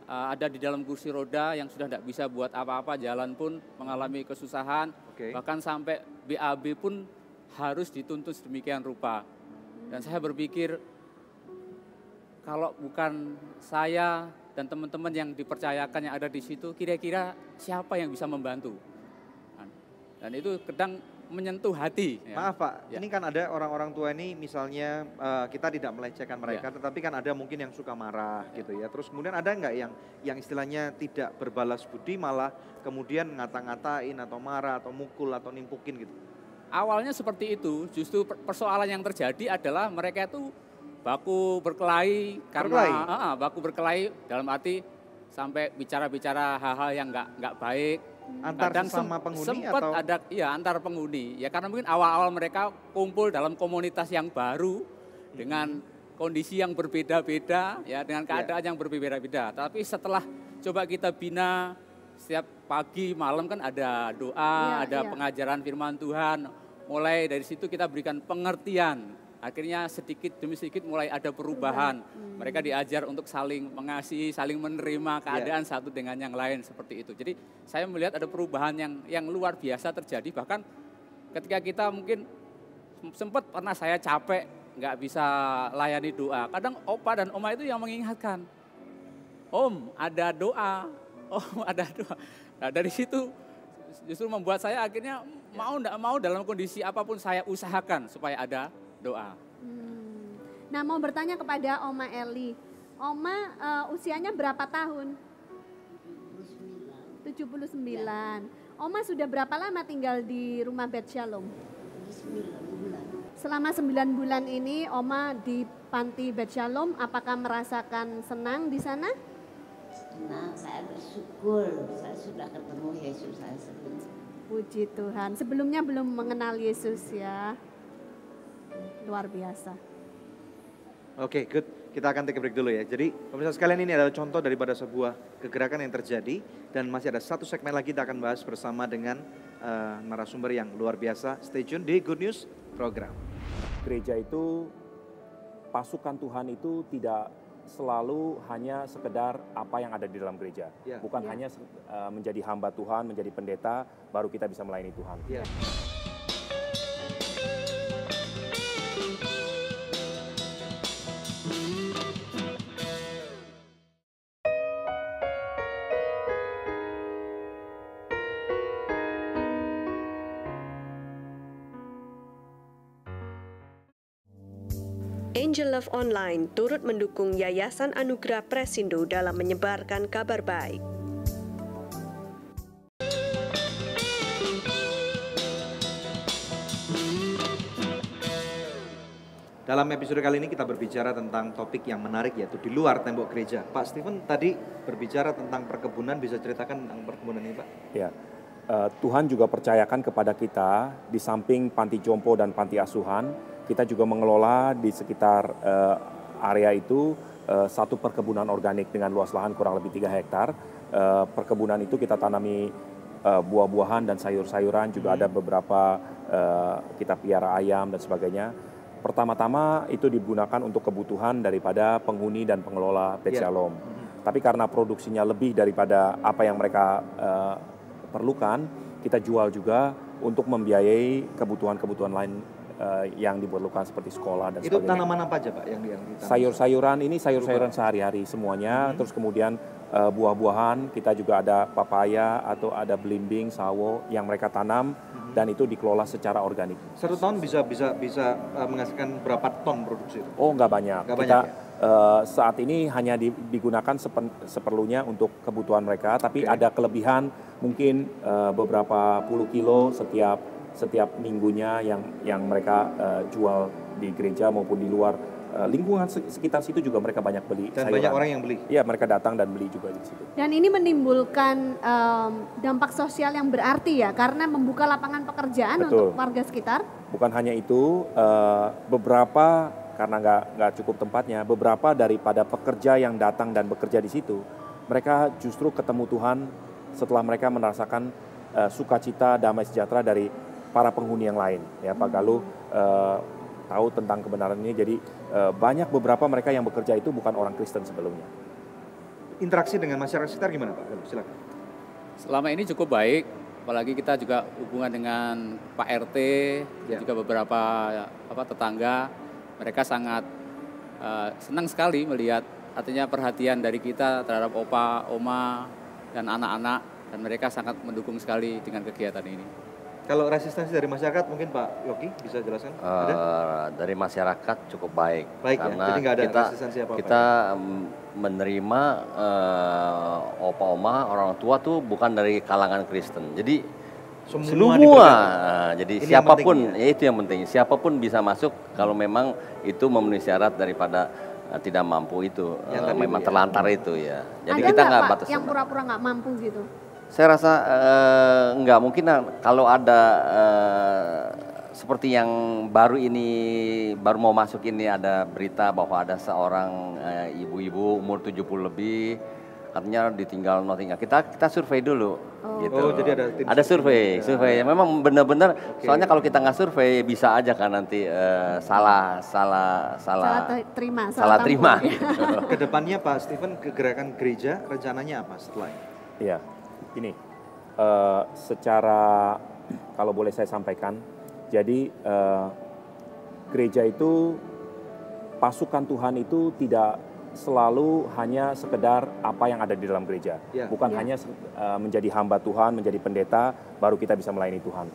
ada di dalam kursi roda yang sudah tidak bisa buat apa-apa, jalan pun mengalami kesusahan, bahkan sampai BAB pun harus dituntut sedemikian rupa. Dan saya berpikir kalau bukan saya dan teman-teman yang dipercayakan yang ada di situ, kira-kira siapa yang bisa membantu? Dan itu kadang menyentuh hati. Maaf Pak, ini kan ada orang-orang tua ini misalnya kita tidak melecehkan mereka, tetapi kan ada mungkin yang suka marah gitu ya. Terus kemudian ada nggak yang istilahnya tidak berbalas budi malah kemudian ngata-ngatain atau marah atau mukul atau nimpukin gitu? Awalnya seperti itu, justru persoalan yang terjadi adalah mereka itu baku berkelahi karena baku berkelahi dalam arti sampai bicara-bicara hal-hal yang nggak baik. Antar sesama penghuni sempat atau? Ada, iya antar penghuni. Ya karena mungkin awal-awal mereka kumpul dalam komunitas yang baru dengan kondisi yang berbeda-beda, ya dengan keadaan yang berbeda-beda. Tapi setelah coba kita bina setiap pagi malam kan ada doa, ada pengajaran firman Tuhan. Mulai dari situ kita berikan pengertian. Akhirnya sedikit demi sedikit mulai ada perubahan. Mereka diajar untuk saling mengasihi, saling menerima keadaan satu dengan yang lain seperti itu. Jadi saya melihat ada perubahan yang luar biasa terjadi. Bahkan ketika kita mungkin sempat pernah saya capek nggak bisa layani doa. Kadang opa dan oma itu yang mengingatkan, Om ada doa, Oh ada doa. Nah dari situ justru membuat saya akhirnya mau enggak mau dalam kondisi apapun saya usahakan supaya ada doa. Nah mau bertanya kepada Oma Eli. Oma usianya berapa tahun? 79. Oma sudah berapa lama tinggal di rumah Bet Shalom? 9 bulan. Selama 9 bulan ini Oma di panti Bet Shalom, apakah merasakan senang di sana? Senang, saya bersyukur saya sudah ketemu Yesus, saya senang. Puji Tuhan. Sebelumnya belum mengenal Yesus ya. Luar biasa. Oke, good. Kita akan take a break dulu ya. Jadi pemirsa sekalian, ini adalah contoh daripada sebuah kegerakan yang terjadi. Dan masih ada satu segmen lagi kita akan bahas bersama dengan narasumber yang luar biasa. Stay tune di Good News Program. Gereja itu, pasukan Tuhan itu tidak selalu hanya sekedar apa yang ada di dalam gereja. Bukan hanya menjadi hamba Tuhan, menjadi pendeta, baru kita bisa melayani Tuhan. Angel Love Online turut mendukung Yayasan Anugerah Presindo dalam menyebarkan kabar baik. Dalam episode kali ini kita berbicara tentang topik yang menarik, yaitu di luar tembok gereja. Pak Stephen tadi berbicara tentang perkebunan, bisa ceritakan tentang perkebunan ini Pak? Ya, Tuhan juga percayakan kepada kita di samping panti jompo dan panti asuhan, kita juga mengelola di sekitar area itu satu perkebunan organik dengan luas lahan kurang lebih 3 hektar. Perkebunan itu kita tanami buah-buahan dan sayur-sayuran, juga ada beberapa kita piara ayam dan sebagainya. Pertama-tama itu digunakan untuk kebutuhan daripada penghuni dan pengelola Bet Shalom. Tapi karena produksinya lebih daripada apa yang mereka perlukan, kita jual juga untuk membiayai kebutuhan-kebutuhan lain yang diperlukan seperti sekolah dan sebagainya. Itu tanaman apa aja Pak yang ditanam? Sayur-sayuran, ini sayur-sayuran sehari-hari semuanya. Terus kemudian buah-buahan, kita juga ada papaya atau ada belimbing, sawo yang mereka tanam dan itu dikelola secara organik. Satu tahun bisa menghasilkan berapa ton produksi itu? Oh, nggak banyak. Saat ini hanya digunakan seperlunya untuk kebutuhan mereka, tapi ada kelebihan mungkin beberapa puluh kilo setiap minggunya yang mereka jual di gereja maupun di luar lingkungan sekitar situ juga mereka banyak beli. Dan sayuran. Banyak orang yang beli. Iya, mereka datang dan beli juga di situ. Dan ini menimbulkan dampak sosial yang berarti ya, karena membuka lapangan pekerjaan untuk warga sekitar. Bukan hanya itu, beberapa karena nggak cukup tempatnya, beberapa daripada pekerja yang datang dan bekerja di situ, mereka justru ketemu Tuhan setelah mereka merasakan sukacita, damai sejahtera dari para penghuni yang lain. Ya, Pak Galuh tahu tentang kebenaran ini. Jadi banyak beberapa mereka yang bekerja itu bukan orang Kristen sebelumnya. Interaksi dengan masyarakat sekitar gimana Pak Galuh? Silakan. Selama ini cukup baik, apalagi kita juga hubungan dengan Pak RT dan juga beberapa tetangga. Mereka sangat senang sekali melihat artinya perhatian dari kita terhadap opa, oma, dan anak-anak, dan mereka sangat mendukung sekali dengan kegiatan ini. Kalau resistensi dari masyarakat mungkin Pak Yogi bisa jelaskan? Dari masyarakat cukup baik. Karena ya? Jadi nggak ada resistensi apa-apa. Kita menerima opa oma orang tua tuh bukan dari kalangan Kristen. Jadi semua. Jadi ini siapapun, ya itu yang penting. Siapapun bisa masuk kalau memang itu memenuhi syarat daripada tidak mampu itu, memang terlantar itu ya. Jadi ada kita nggak batas. Yang pura-pura nggak mampu gitu. Saya rasa nggak mungkin kalau ada seperti yang baru mau masuk ini ada berita bahwa ada seorang ibu-ibu umur 70 lebih artinya ditinggal Nottingham. Kita survei dulu. Gitu. Oh, jadi ada survei. Memang benar-benar. Soalnya kalau kita nggak survei bisa aja kan nanti salah terima. Gitu. Kedepannya Pak Stephen, kegerakan gereja rencananya apa setelah ini? Iya, ini secara kalau boleh saya sampaikan, jadi gereja itu pasukan Tuhan itu tidak selalu hanya sekedar apa yang ada di dalam gereja. Bukan hanya menjadi hamba Tuhan, menjadi pendeta, baru kita bisa melayani Tuhan.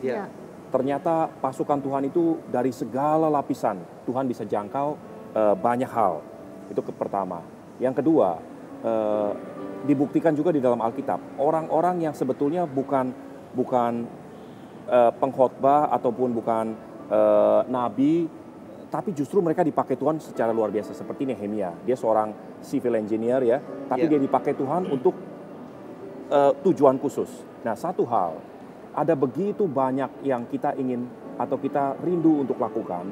Ternyata pasukan Tuhan itu dari segala lapisan, Tuhan bisa jangkau banyak hal. Itu pertama. Yang kedua, dibuktikan juga di dalam Alkitab. Orang-orang yang sebetulnya bukan pengkhotbah ataupun bukan nabi, tapi justru mereka dipakai Tuhan secara luar biasa. Seperti Nehemia, dia seorang civil engineer ya, tapi dia dipakai Tuhan untuk tujuan khusus. Nah, satu hal, ada begitu banyak yang kita ingin atau kita rindu untuk lakukan.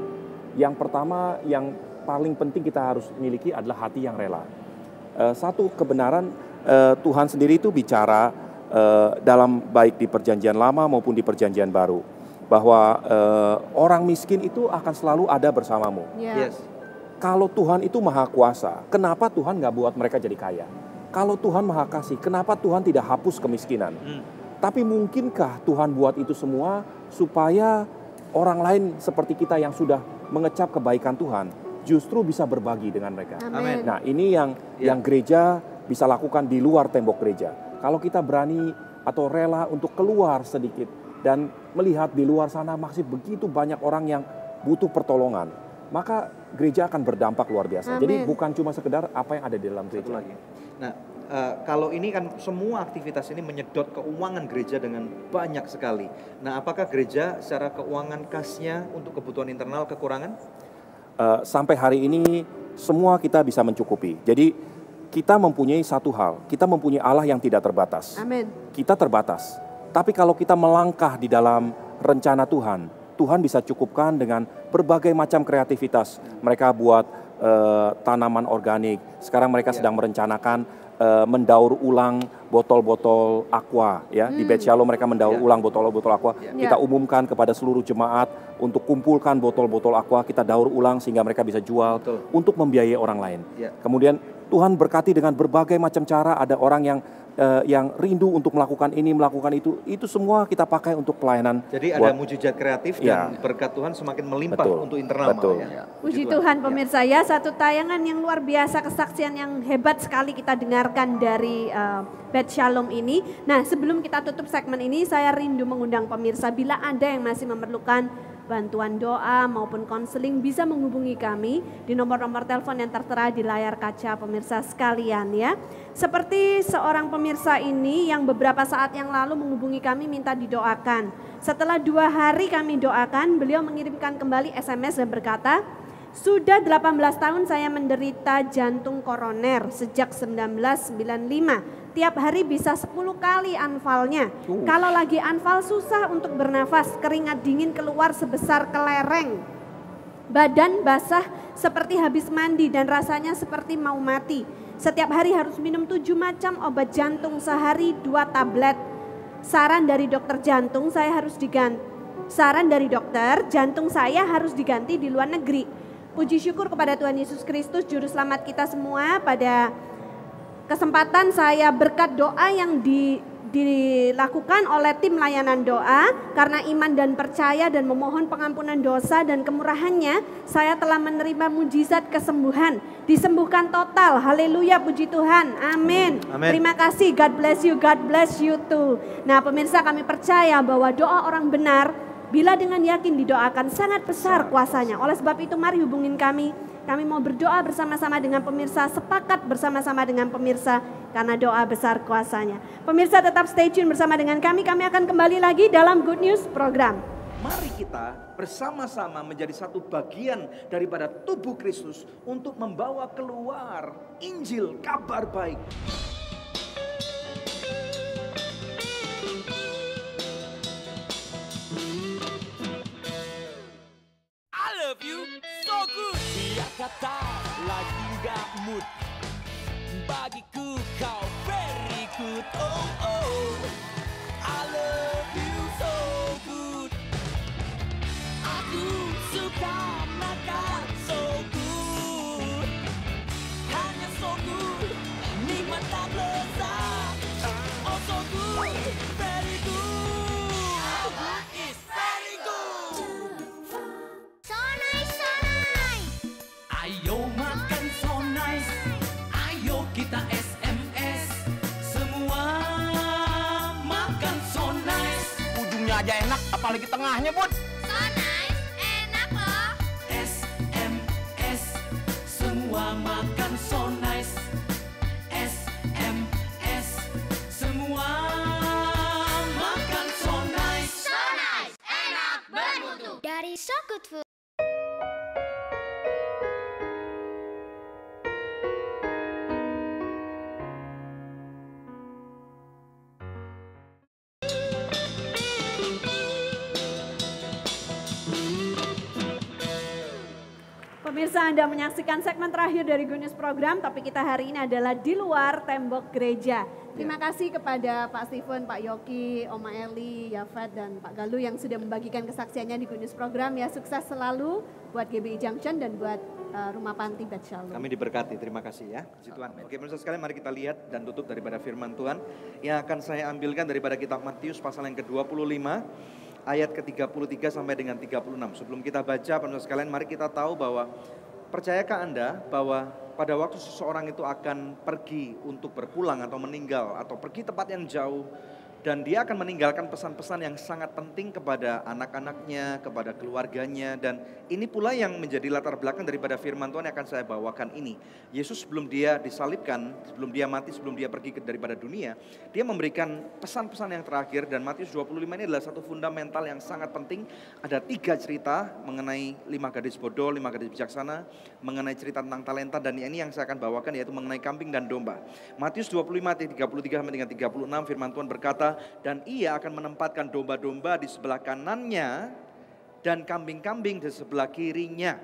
Yang pertama, yang paling penting kita harus miliki adalah hati yang rela. Satu kebenaran Tuhan sendiri itu bicara dalam baik di perjanjian lama maupun di perjanjian baru. Bahwa orang miskin itu akan selalu ada bersamamu. Kalau Tuhan itu maha kuasa, kenapa Tuhan nggak buat mereka jadi kaya? Kalau Tuhan maha kasih, kenapa Tuhan tidak hapus kemiskinan? Tapi mungkinkah Tuhan buat itu semua supaya orang lain seperti kita yang sudah mengecap kebaikan Tuhan justru bisa berbagi dengan mereka? Amin. Nah, ini yang gereja bisa lakukan di luar tembok gereja. Kalau kita berani atau rela untuk keluar sedikit dan melihat di luar sana masih begitu banyak orang yang butuh pertolongan, maka gereja akan berdampak luar biasa. Jadi bukan cuma sekedar apa yang ada di dalam gereja. Nah, kalau ini kan semua aktivitas ini menyedot keuangan gereja dengan banyak sekali. Nah, apakah gereja secara keuangan kasnya untuk kebutuhan internal kekurangan? Sampai hari ini semua kita bisa mencukupi. Jadi kita mempunyai satu hal, kita mempunyai Allah yang tidak terbatas. Amin. Kita terbatas. Tapi kalau kita melangkah di dalam rencana Tuhan, Tuhan bisa cukupkan dengan berbagai macam kreativitas. Mereka buat tanaman organik. Sekarang mereka sedang merencanakan mendaur ulang botol-botol aqua. Ya, di Beth Shalom mereka mendaur ulang botol-botol aqua. Kita umumkan kepada seluruh jemaat untuk kumpulkan botol-botol aqua, kita daur ulang sehingga mereka bisa jual untuk membiayai orang lain. Kemudian Tuhan berkati dengan berbagai macam cara. Ada orang yang rindu untuk melakukan ini, melakukan itu semua kita pakai untuk pelayanan. Jadi ada mujizat kreatif dan berkat Tuhan semakin melimpah untuk internal. Puji Tuhan pemirsa ya, satu tayangan yang luar biasa, kesaksian yang hebat sekali kita dengarkan dari Beth Shalom ini. Nah, sebelum kita tutup segmen ini, saya rindu mengundang pemirsa, bila ada yang masih memerlukan bantuan doa maupun konseling, bisa menghubungi kami di nomor-nomor telepon yang tertera di layar kaca pemirsa sekalian ya. Seperti seorang pemirsa ini yang beberapa saat yang lalu menghubungi kami minta didoakan. Setelah 2 hari kami doakan, beliau mengirimkan kembali SMS dan berkata, sudah 18 tahun saya menderita jantung koroner sejak 1995. Tiap hari bisa 10 kali anfalnya. Kalau lagi anfal susah untuk bernafas, keringat dingin keluar sebesar kelereng. Badan basah seperti habis mandi dan rasanya seperti mau mati. Setiap hari harus minum 7 macam obat jantung sehari 2 tablet. Saran dari dokter jantung saya harus diganti. Saran dari dokter jantung saya harus diganti di luar negeri. Puji syukur kepada Tuhan Yesus Kristus Juru Selamat kita semua. Pada kesempatan saya berkat doa yang dilakukan oleh tim layanan doa, karena iman dan percaya dan memohon pengampunan dosa dan kemurahannya, saya telah menerima mujizat kesembuhan, disembuhkan total. Haleluya, puji Tuhan. Amin. Terima kasih, God bless you too. Nah pemirsa, kami percaya bahwa doa orang benar bila dengan yakin didoakan sangat besar kuasanya. Oleh sebab itu mari hubungin kami. Kami mau berdoa bersama-sama dengan pemirsa, sepakat bersama-sama dengan pemirsa karena doa besar kuasanya. Pemirsa tetap stay tune bersama dengan kami akan kembali lagi dalam Good News program. Mari kita bersama-sama menjadi satu bagian daripada tubuh Kristus untuk membawa keluar Injil, kabar baik. I love you so good. Dia kata lagi gak mood, bagiku kau very good. Oh oh, I love you so good. Aku suka makan so good, hanya so good, nikmat tak lezat. Oh so good, very good. It's very good. So nice, so nice. Ayo makan so nice. ujungnya aja enak, apalagi tengahnya, Bud. So nice, enak loh. SMS, semua makan so nice. SMS, semua makan so nice. So nice, enak bermutu. Dari So Good Food. Pemirsa, Anda menyaksikan segmen terakhir dari Good News Program, topik kita hari ini adalah di luar tembok gereja. Terima kasih kepada Pak Steven, Pak Yoki, Oma Eli, Yafat, dan Pak Galuh yang sudah membagikan kesaksiannya di Good News Program. Ya, sukses selalu buat GBI Junction dan buat Rumah Panti Bet Shalom. Kami diberkati, terima kasih ya. Puji Tuhan. Oke, pemirsa sekalian, mari kita lihat dan tutup daripada firman Tuhan yang akan saya ambilkan daripada kitab Matius pasal yang ke-25. Ayat ke-33 sampai dengan 36. Sebelum kita baca, pemirsa sekalian, mari kita tahu bahwa percayakah Anda bahwa pada waktu seseorang itu akan pergi untuk berpulang atau meninggal atau pergi tempat yang jauh, dan dia akan meninggalkan pesan-pesan yang sangat penting kepada anak-anaknya, kepada keluarganya, dan ini pula yang menjadi latar belakang daripada firman Tuhan yang akan saya bawakan ini. Yesus sebelum dia disalibkan, sebelum dia mati, sebelum dia pergi daripada dunia, dia memberikan pesan-pesan yang terakhir, dan Matius 25 ini adalah satu fundamental yang sangat penting. Ada 3 cerita mengenai 5 gadis bodoh, 5 gadis bijaksana, mengenai cerita tentang talenta, dan ini yang saya akan bawakan yaitu mengenai kambing dan domba. Matius 25 ayat 33 sampai dengan 36 firman Tuhan berkata, dan ia akan menempatkan domba-domba di sebelah kanannya dan kambing-kambing di sebelah kirinya.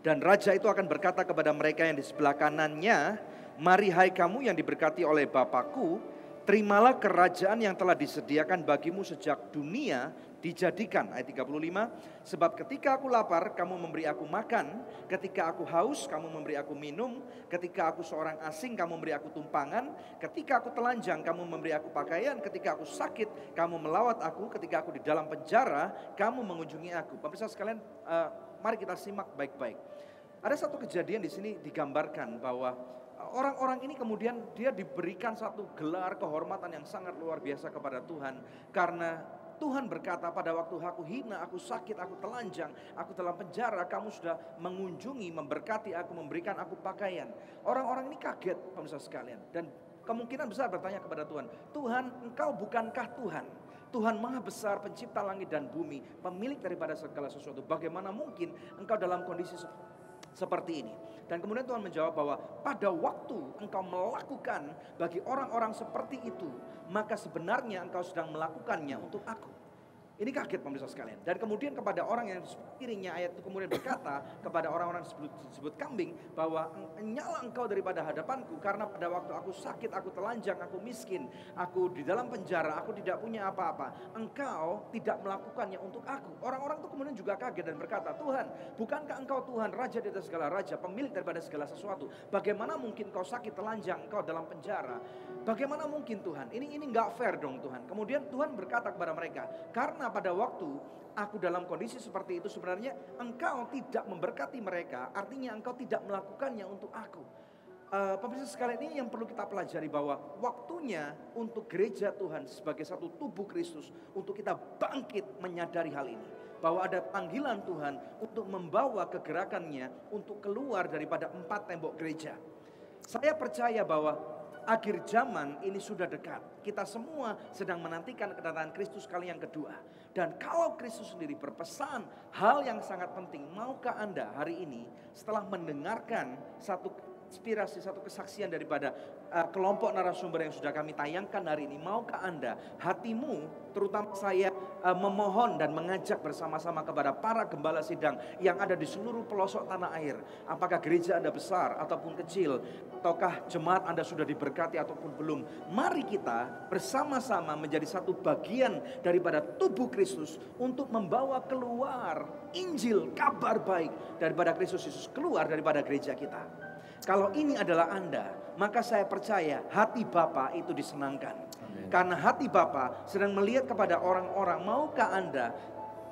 Dan raja itu akan berkata kepada mereka yang di sebelah kanannya, mari hai kamu yang diberkati oleh Bapakku, terimalah kerajaan yang telah disediakan bagimu sejak dunia dijadikan. Ayat 35, sebab ketika aku lapar kamu memberi aku makan, ketika aku haus kamu memberi aku minum, ketika aku seorang asing kamu memberi aku tumpangan, ketika aku telanjang kamu memberi aku pakaian, ketika aku sakit kamu melawat aku, ketika aku di dalam penjara kamu mengunjungi aku. Pemirsa sekalian, mari kita simak baik-baik. Ada satu kejadian di sini digambarkan bahwa orang-orang ini kemudian dia diberikan satu gelar kehormatan yang sangat luar biasa kepada Tuhan, karena Tuhan berkata, pada waktu aku hina, aku sakit, aku telanjang, aku dalam penjara, kamu sudah mengunjungi, memberkati aku, memberikan aku pakaian. Orang-orang ini kaget, pemirsa sekalian, dan kemungkinan besar bertanya kepada Tuhan, Tuhan, engkau bukankah Tuhan? Tuhan maha besar, pencipta langit dan bumi, pemilik daripada segala sesuatu. Bagaimana mungkin engkau dalam kondisi seperti ini? Dan kemudian Tuhan menjawab bahwa pada waktu engkau melakukan bagi orang-orang seperti itu, maka sebenarnya engkau sedang melakukannya untuk aku. Ini kaget pemirsa sekalian. Dan kemudian kepada orang yang kirinya, ayat itu kemudian berkata kepada orang-orang disebut kambing, bahwa nyala engkau daripada hadapanku, karena pada waktu aku sakit, aku telanjang, aku miskin, aku di dalam penjara, aku tidak punya apa-apa, engkau tidak melakukannya untuk aku. Orang-orang itu kemudian juga kaget dan berkata, Tuhan, bukankah engkau Tuhan, raja di atas segala raja, pemilik daripada segala sesuatu? Bagaimana mungkin kau sakit, telanjang, engkau dalam penjara? Bagaimana mungkin Tuhan? Ini enggak fair dong Tuhan. Kemudian Tuhan berkata kepada mereka, karena pada waktu aku dalam kondisi seperti itu, sebenarnya engkau tidak memberkati mereka, artinya engkau tidak melakukannya untuk aku. Pemirsa sekalian, ini yang perlu kita pelajari, bahwa waktunya untuk gereja Tuhan sebagai satu tubuh Kristus, untuk kita bangkit menyadari hal ini, bahwa ada panggilan Tuhan untuk membawa kegerakannya untuk keluar daripada 4 tembok gereja. Saya percaya bahwa akhir zaman ini sudah dekat. Kita semua sedang menantikan kedatangan Kristus kali yang kedua. Dan kalau Kristus sendiri berpesan hal yang sangat penting, maukah Anda hari ini setelah mendengarkan satu inspirasi, satu kesaksian daripada kelompok narasumber yang sudah kami tayangkan hari ini, maukah Anda, hatimu, terutama saya memohon dan mengajak bersama-sama kepada para gembala sidang yang ada di seluruh pelosok tanah air, apakah gereja Anda besar ataupun kecil, ataukah jemaat Anda sudah diberkati ataupun belum, mari kita bersama-sama menjadi satu bagian daripada tubuh Kristus untuk membawa keluar Injil, kabar baik daripada Kristus Yesus keluar daripada gereja kita. Kalau ini adalah Anda, maka saya percaya hati Bapa itu disenangkan. Amen. Karena hati Bapa sedang melihat kepada orang-orang, maukah Anda,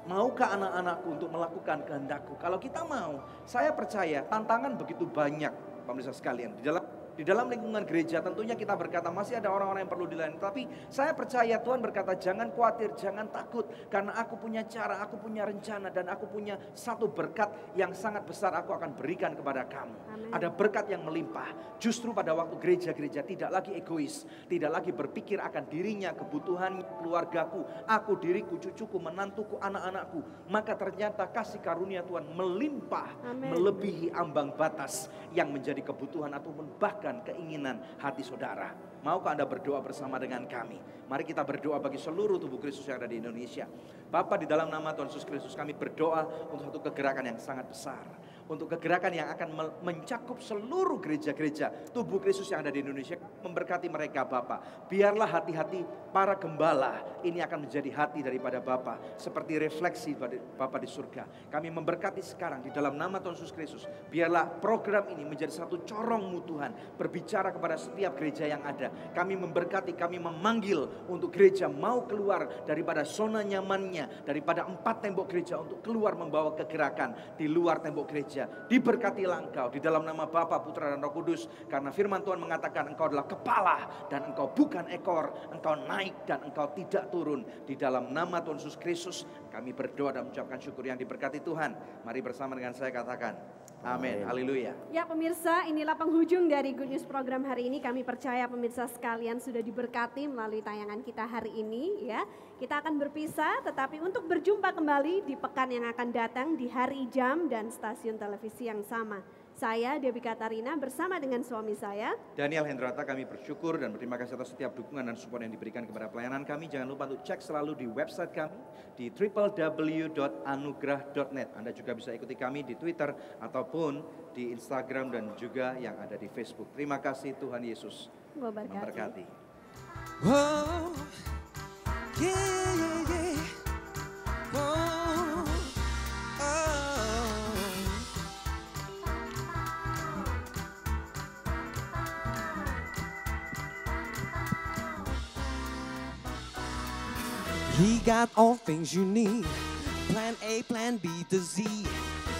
maukah anak-anakku untuk melakukan kehendakku? Kalau kita mau, saya percaya tantangan begitu banyak, pemirsa sekalian. Di dalam Di dalam lingkungan gereja tentunya kita berkata masih ada orang-orang yang perlu dilayani. Tapi saya percaya Tuhan berkata jangan khawatir, jangan takut. Karena aku punya cara, aku punya rencana, dan aku punya satu berkat yang sangat besar aku akan berikan kepada kamu. Amen. Ada berkat yang melimpah. Justru pada waktu gereja-gereja tidak lagi egois, tidak lagi berpikir akan dirinya, kebutuhan keluargaku, aku, diriku, cucuku, menantuku, anak-anakku. Maka ternyata kasih karunia Tuhan melimpah. Amen. Melebihi ambang batas yang menjadi kebutuhan ataupun bahkan keinginan hati saudara. Maukah Anda berdoa bersama dengan kami? Mari kita berdoa bagi seluruh tubuh Kristus yang ada di Indonesia. Bapa, di dalam nama Tuhan Yesus Kristus kami berdoa untuk satu kegerakan yang sangat besar. Untuk kegerakan yang akan mencakup seluruh gereja-gereja tubuh Kristus yang ada di Indonesia. Memberkati mereka Bapa. Biarlah hati-hati para gembala ini akan menjadi hati daripada Bapa. Seperti refleksi Bapa di surga. Kami memberkati sekarang di dalam nama Tuhan Yesus Kristus. Biarlah program ini menjadi satu corongmu Tuhan. Berbicara kepada setiap gereja yang ada. Kami memberkati, kami memanggil untuk gereja mau keluar daripada zona nyamannya. Daripada 4 tembok gereja untuk keluar membawa kegerakan di luar tembok gereja. Diberkatilah engkau di dalam nama Bapa, Putra dan Roh Kudus. Karena firman Tuhan mengatakan engkau adalah kepala dan engkau bukan ekor. Engkau naik dan engkau tidak turun. Di dalam nama Tuhan Yesus Kristus kami berdoa dan mengucapkan syukur yang diberkati Tuhan. Mari bersama dengan saya katakan amin. Haleluya. Ya pemirsa, inilah penghujung dari Good News program hari ini. Kami percaya pemirsa sekalian sudah diberkati melalui tayangan kita hari ini ya. Kita akan berpisah, tetapi untuk berjumpa kembali di pekan yang akan datang di hari, jam, dan stasiun televisi yang sama. Saya Dewi Katarina bersama dengan suami saya Daniel Hendrata. Kami bersyukur dan berterima kasih atas setiap dukungan dan support yang diberikan kepada pelayanan kami. Jangan lupa untuk cek selalu di website kami di www.anugrah.net. Anda juga bisa ikuti kami di Twitter ataupun di Instagram dan juga yang ada di Facebook. Terima kasih, Tuhan Yesus memberkati. Oh, yeah, yeah, yeah. Oh, oh. He got all things you need. Plan A, plan B to Z.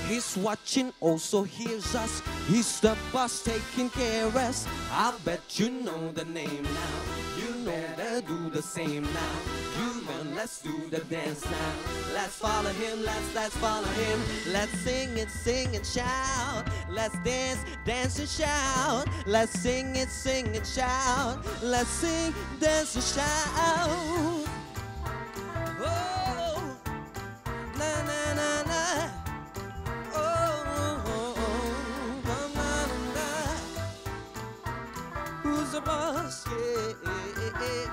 He's watching, also hears us. He's the boss taking care of us. I bet you know the name now. You better do the same now. You man, let's do the dance now. Let's follow him, let's follow him. Let's sing and shout. Let's dance and shout. Let's sing and shout. Let's sing, dance and shout. Oh, na na na na. Who's the boss? Yeah,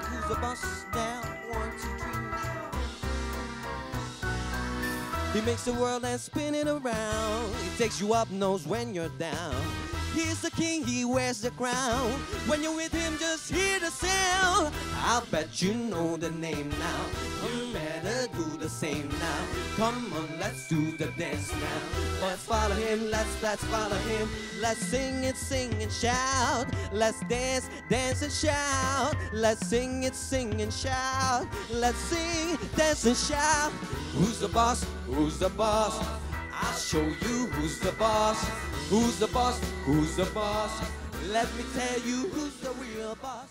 who's the boss now? 1, 2, 3. He makes the world and spin it around. He takes you up, knows when you're down. He's the king, he wears the crown. When you're with him, just hear the sound. I bet you know the name now. You better do the same now. Come on, let's do the dance now. Let's follow him, let's follow him. Let's sing and shout. Let's dance and shout. Let's sing and shout. Let's sing, dance and shout. Who's the boss? Who's the boss? I'll show you who's the boss. Who's the boss? Who's the boss? Let me tell you who's the real boss.